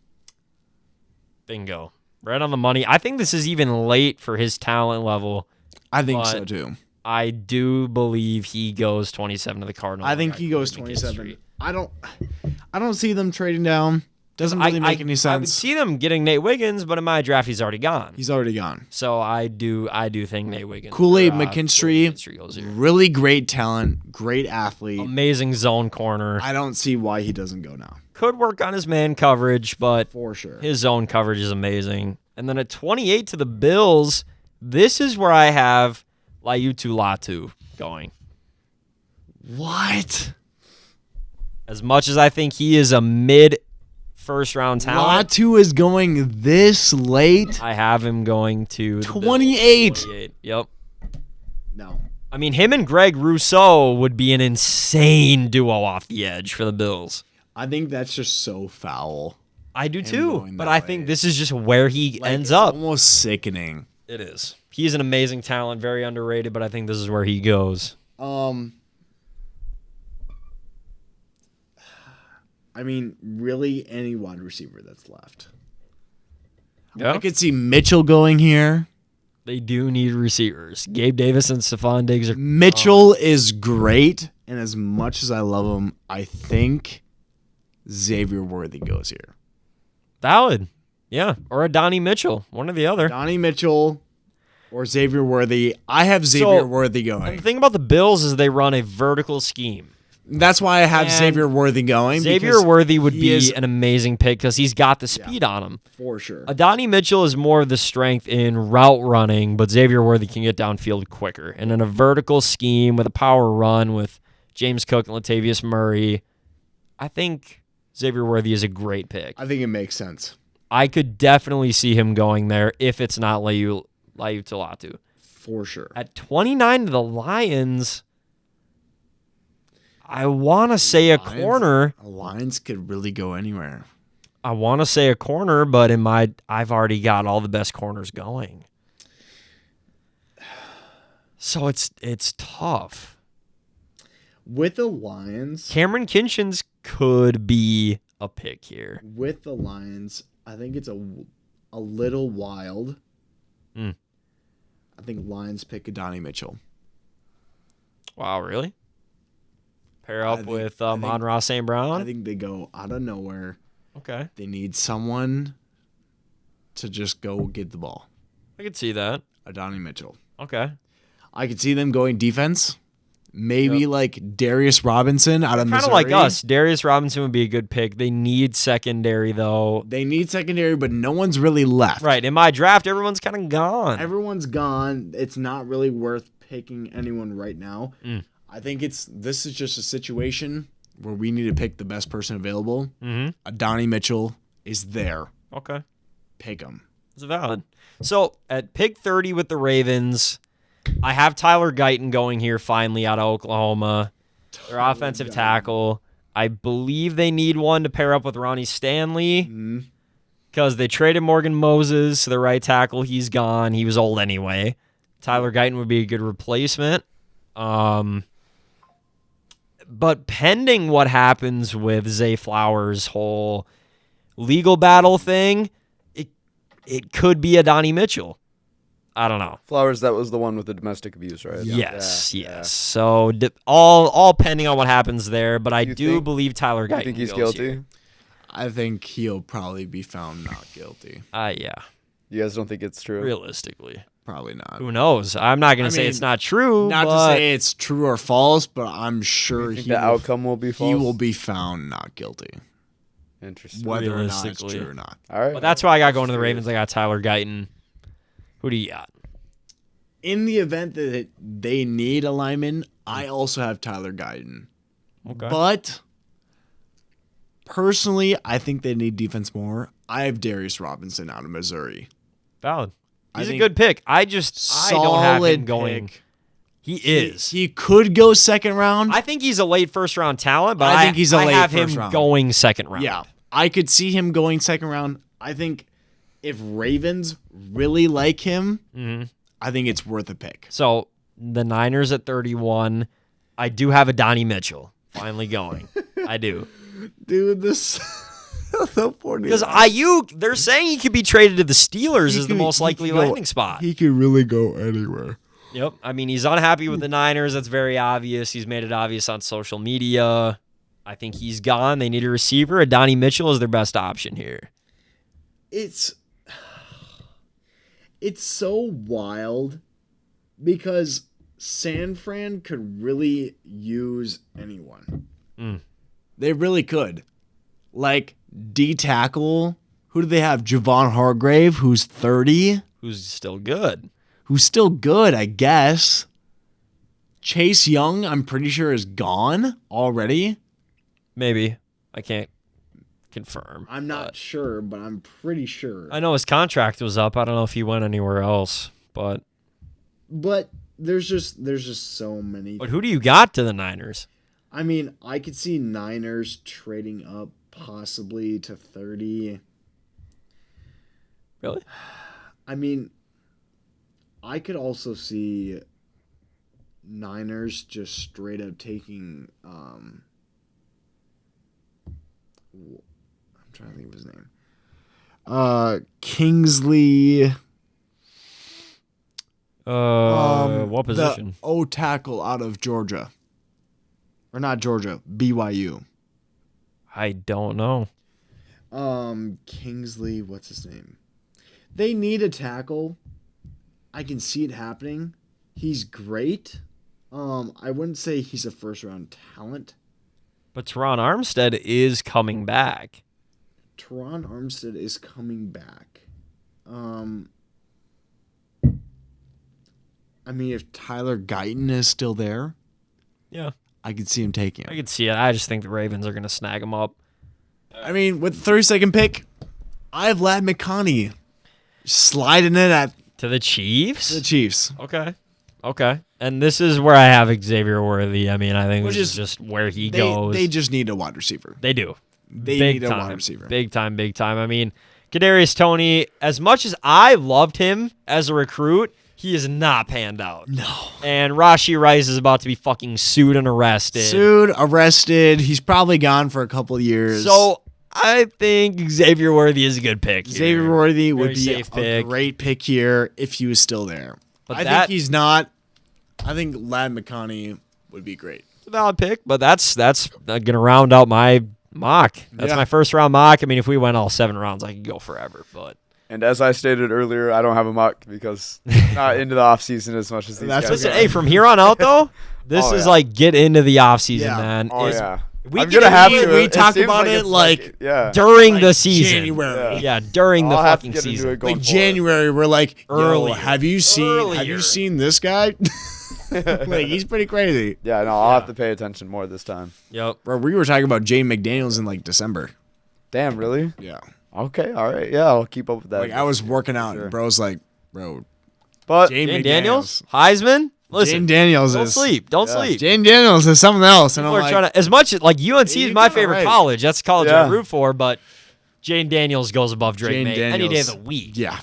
Speaker 3: Bingo. Right on the money. I think this is even late for his talent level.
Speaker 2: I think so too.
Speaker 3: I do believe he goes 27 to the Cardinals.
Speaker 2: I think he goes 27. I don't see them trading down. Doesn't really make any sense.
Speaker 3: I would see them getting Nate Wiggins, but in my draft he's already gone.
Speaker 2: He's already gone.
Speaker 3: So I do think Nate Wiggins.
Speaker 2: Kool-Aid McKinstry goes here. Really great talent, great athlete.
Speaker 3: Amazing zone corner.
Speaker 2: I don't see why he doesn't go now.
Speaker 3: Could work on his man coverage, but
Speaker 2: for sure.
Speaker 3: His zone coverage is amazing. And then at 28 to the Bills, this is where I have Laiatu Latu going.
Speaker 2: What?
Speaker 3: As much as I think he is a mid-first-round talent.
Speaker 2: Latu is going this late?
Speaker 3: I have him going to
Speaker 2: 28.
Speaker 3: Yep.
Speaker 2: No.
Speaker 3: I mean, him and Greg Rousseau would be an insane duo off the edge for the Bills.
Speaker 2: I think that's just so foul.
Speaker 3: I do too, but I think this is just where he ends up.
Speaker 2: Almost sickening.
Speaker 3: It is. He's an amazing talent, very underrated, but I think this is where he goes.
Speaker 2: I mean, really any wide receiver that's left.
Speaker 3: Yeah.
Speaker 2: I could see Mitchell going here.
Speaker 3: They do need receivers. Gabe Davis and Stephon Diggs are.
Speaker 2: Mitchell is great, and as much as I love him, I think Xavier Worthy goes here.
Speaker 3: Valid. Yeah, or a Donnie Mitchell, one or the other.
Speaker 2: Donnie Mitchell or Xavier Worthy. I have Xavier Worthy going.
Speaker 3: The thing about the Bills is they run a vertical scheme.
Speaker 2: That's why I have Xavier Worthy going.
Speaker 3: Xavier Worthy would be an amazing pick because he's got the speed on him.
Speaker 2: For sure.
Speaker 3: Donnie Mitchell is more of the strength in route running, but Xavier Worthy can get downfield quicker. And in a vertical scheme with a power run with James Cook and Latavius Murray, I think Xavier Worthy is a great pick.
Speaker 2: I think it makes sense.
Speaker 3: I could definitely see him going there if it's not Laiu Talatu.
Speaker 2: For sure.
Speaker 3: At 29 to the Lions, I want to say a corner.
Speaker 2: Lions could really go anywhere.
Speaker 3: I want to say a corner, but I've already got all the best corners going. So it's tough.
Speaker 2: With the Lions,
Speaker 3: Cameron Kinchins could be a pick here.
Speaker 2: With the Lions, I think it's a little wild. I think Lions pick Donnie Mitchell.
Speaker 3: Wow, really? Pair up with Amon-Ra St. Brown?
Speaker 2: I think they go out of nowhere.
Speaker 3: Okay.
Speaker 2: They need someone to just go get the ball.
Speaker 3: I could see that.
Speaker 2: Donnie Mitchell.
Speaker 3: Okay.
Speaker 2: I could see them going defense. Maybe like Darius Robinson out of Missouri.
Speaker 3: Kind of like us. Darius Robinson would be a good pick. They need secondary, though.
Speaker 2: They need secondary, but no one's really left.
Speaker 3: Right. In my draft, everyone's kind of gone.
Speaker 2: Everyone's gone. It's not really worth picking anyone right now. I think this is just a situation where we need to pick the best person available. Donnie Mitchell is there.
Speaker 3: Okay.
Speaker 2: Pick him.
Speaker 3: It's valid. So at pick 30 with the Ravens, I have Tyler Guyton going here finally out of Oklahoma. Their offensive tackle. I believe they need one to pair up with Ronnie Stanley because they traded Morgan Moses, the right tackle. He's gone. He was old anyway. Tyler Guyton would be a good replacement. But pending what happens with Zay Flowers' whole legal battle thing, it could be a Donnie Mitchell. I don't know.
Speaker 1: Flowers, that was the one with the domestic abuse, right?
Speaker 3: Yes. So all pending on what happens there, but I do believe Tyler Guyton.
Speaker 1: You think he's guilty?
Speaker 3: Here.
Speaker 2: I think he'll probably be found not guilty.
Speaker 3: Yeah.
Speaker 1: You guys don't think it's true?
Speaker 3: Realistically.
Speaker 2: Probably not.
Speaker 3: Who knows? I'm not going to say it's not true.
Speaker 2: Not to say it's true or false, but I'm sure
Speaker 1: the outcome will be false.
Speaker 2: He will be found not guilty.
Speaker 1: Interesting.
Speaker 2: Whether or not it's true or not.
Speaker 1: All right.
Speaker 3: Well, that's why I got going to the Ravens. I got Tyler Guyton. Who do you got?
Speaker 2: In the event that they need a lineman, I also have Tyler Guyton.
Speaker 3: Okay.
Speaker 2: But personally, I think they need defense more. I have Darius Robinson out of Missouri.
Speaker 3: Valid. He's a good pick. I don't have him going.
Speaker 2: Pick.
Speaker 3: He is.
Speaker 2: He could go second round.
Speaker 3: I think he's a late first round talent, but
Speaker 2: I think he's a late
Speaker 3: have
Speaker 2: first
Speaker 3: him
Speaker 2: round.
Speaker 3: going second round.
Speaker 2: Yeah, I could see him going second round. I think if Ravens really like him, I think it's worth a pick.
Speaker 3: So the Niners at 31. I do have a Donnie Mitchell finally going. I do.
Speaker 2: Dude, this
Speaker 3: because Ayuk, they're saying he could be traded to the Steelers as the most likely landing spot.
Speaker 2: He could really go anywhere.
Speaker 3: Yep. I mean, he's unhappy with the Niners. That's very obvious. He's made it obvious on social media. I think he's gone. They need a receiver. Donnie Mitchell is their best option here.
Speaker 2: It's so wild because San Fran could really use anyone. They really could. Like, D-tackle, who do they have? Javon Hargrave, who's 30.
Speaker 3: Who's still good.
Speaker 2: Who's still good, I guess. Chase Young, I'm pretty sure, is gone already.
Speaker 3: Maybe. I can't confirm.
Speaker 2: I'm not sure, but I'm pretty sure.
Speaker 3: I know his contract was up. I don't know if he went anywhere else, but
Speaker 2: there's just so many.
Speaker 3: But who do you got to the Niners?
Speaker 2: I mean, I could see Niners trading up possibly to 30.
Speaker 3: Really?
Speaker 2: I mean, I could also see Niners just straight up taking I'm trying to think of his name. Kingsley.
Speaker 3: What position?
Speaker 2: The O tackle out of Georgia. Or not Georgia, BYU.
Speaker 3: I don't know.
Speaker 2: Kingsley, what's his name? They need a tackle. I can see it happening. He's great. I wouldn't say he's a first-round talent.
Speaker 3: But Teron Armstead is coming back.
Speaker 2: Teron Armstead is coming back. I mean, if Tyler Guyton is still there,
Speaker 3: yeah,
Speaker 2: I could see him taking him.
Speaker 3: I could see it. I just think the Ravens are going to snag him up.
Speaker 2: I mean, with the 32nd pick, I have Ladd McCarthy sliding it at
Speaker 3: to the Chiefs.
Speaker 2: The Chiefs.
Speaker 3: Okay. And this is where I have Xavier Worthy. I mean, I think this is just where he goes.
Speaker 2: They just need a wide receiver.
Speaker 3: They do.
Speaker 2: They need a wide receiver.
Speaker 3: Big time. I mean, Kadarius Toney, as much as I loved him as a recruit, he is not panned out.
Speaker 2: No.
Speaker 3: And Rashee Rice is about to be fucking sued and arrested.
Speaker 2: He's probably gone for a couple of years.
Speaker 3: So I think Xavier Worthy is a good pick here.
Speaker 2: Xavier Worthy would be
Speaker 3: a
Speaker 2: great pick here if he was still there.
Speaker 3: But
Speaker 2: I think he's not. I think Ladd McCarthy would be great.
Speaker 3: It's a valid pick, but that's going to round out my mock. That's my first round mock. I mean, if we went all 7 rounds, I could go forever.
Speaker 1: And as I stated earlier, I don't have a mock because I'm not into the offseason as much as these guys.
Speaker 3: Listen, hey, from here on out, though, this is like get into the offseason, man.
Speaker 1: Oh, yeah.
Speaker 3: I'm going to
Speaker 1: have to.
Speaker 2: We talk about it
Speaker 3: during the season.
Speaker 2: January.
Speaker 3: Yeah, during the fucking season.
Speaker 2: Like January, we're like, early. Have you seen this guy? Like, he's pretty crazy.
Speaker 1: Yeah, no, I'll have to pay attention more this time.
Speaker 3: Yep.
Speaker 2: Bro, we were talking about Jay McDaniels in like December.
Speaker 1: Damn, really?
Speaker 2: Yeah.
Speaker 1: Okay, all right. Yeah, I'll keep up with that.
Speaker 2: Like, I was working out, and bro's like, bro.
Speaker 1: But
Speaker 3: Jane Daniels? Heisman? Listen,
Speaker 2: Jane Daniels
Speaker 3: don't sleep. Don't sleep.
Speaker 2: Jane Daniels is something else. And
Speaker 3: People are trying to, as much like UNC is my favorite college. That's the college I root for, but Jane Daniels goes above Drake May any day of the week.
Speaker 2: Yeah.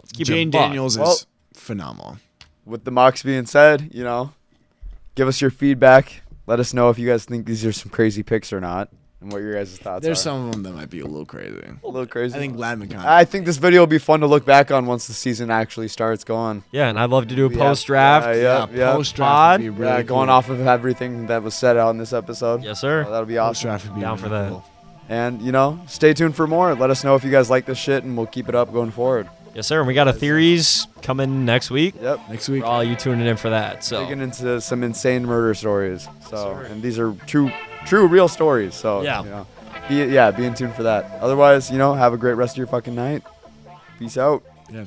Speaker 3: Let's keep
Speaker 2: Jane Daniels is phenomenal.
Speaker 1: With the mocks being said, give us your feedback. Let us know if you guys think these are some crazy picks or not, and what your guys' thoughts are.
Speaker 2: There's some of them that might be a little crazy. I think Ladd McCarthy.
Speaker 1: I think this video will be fun to look back on once the season actually starts going.
Speaker 3: Yeah, and I'd love to do a post-draft.
Speaker 2: Post-draft would be really
Speaker 1: going off of everything that was said out in this episode.
Speaker 3: Yes, sir.
Speaker 1: That'll be awesome.
Speaker 2: Post-draft would be
Speaker 3: down for that.
Speaker 2: Cool.
Speaker 1: And, stay tuned for more. Let us know if you guys like this shit, and we'll keep it up going forward.
Speaker 3: Yes, sir. And we got a theories coming next week.
Speaker 1: Yep.
Speaker 2: Next week.
Speaker 3: For all you tuning in for that. So
Speaker 1: digging into some insane murder stories. So, and these are true real stories. So, be in tune for that. Otherwise, have a great rest of your fucking night. Peace out.
Speaker 2: Yeah.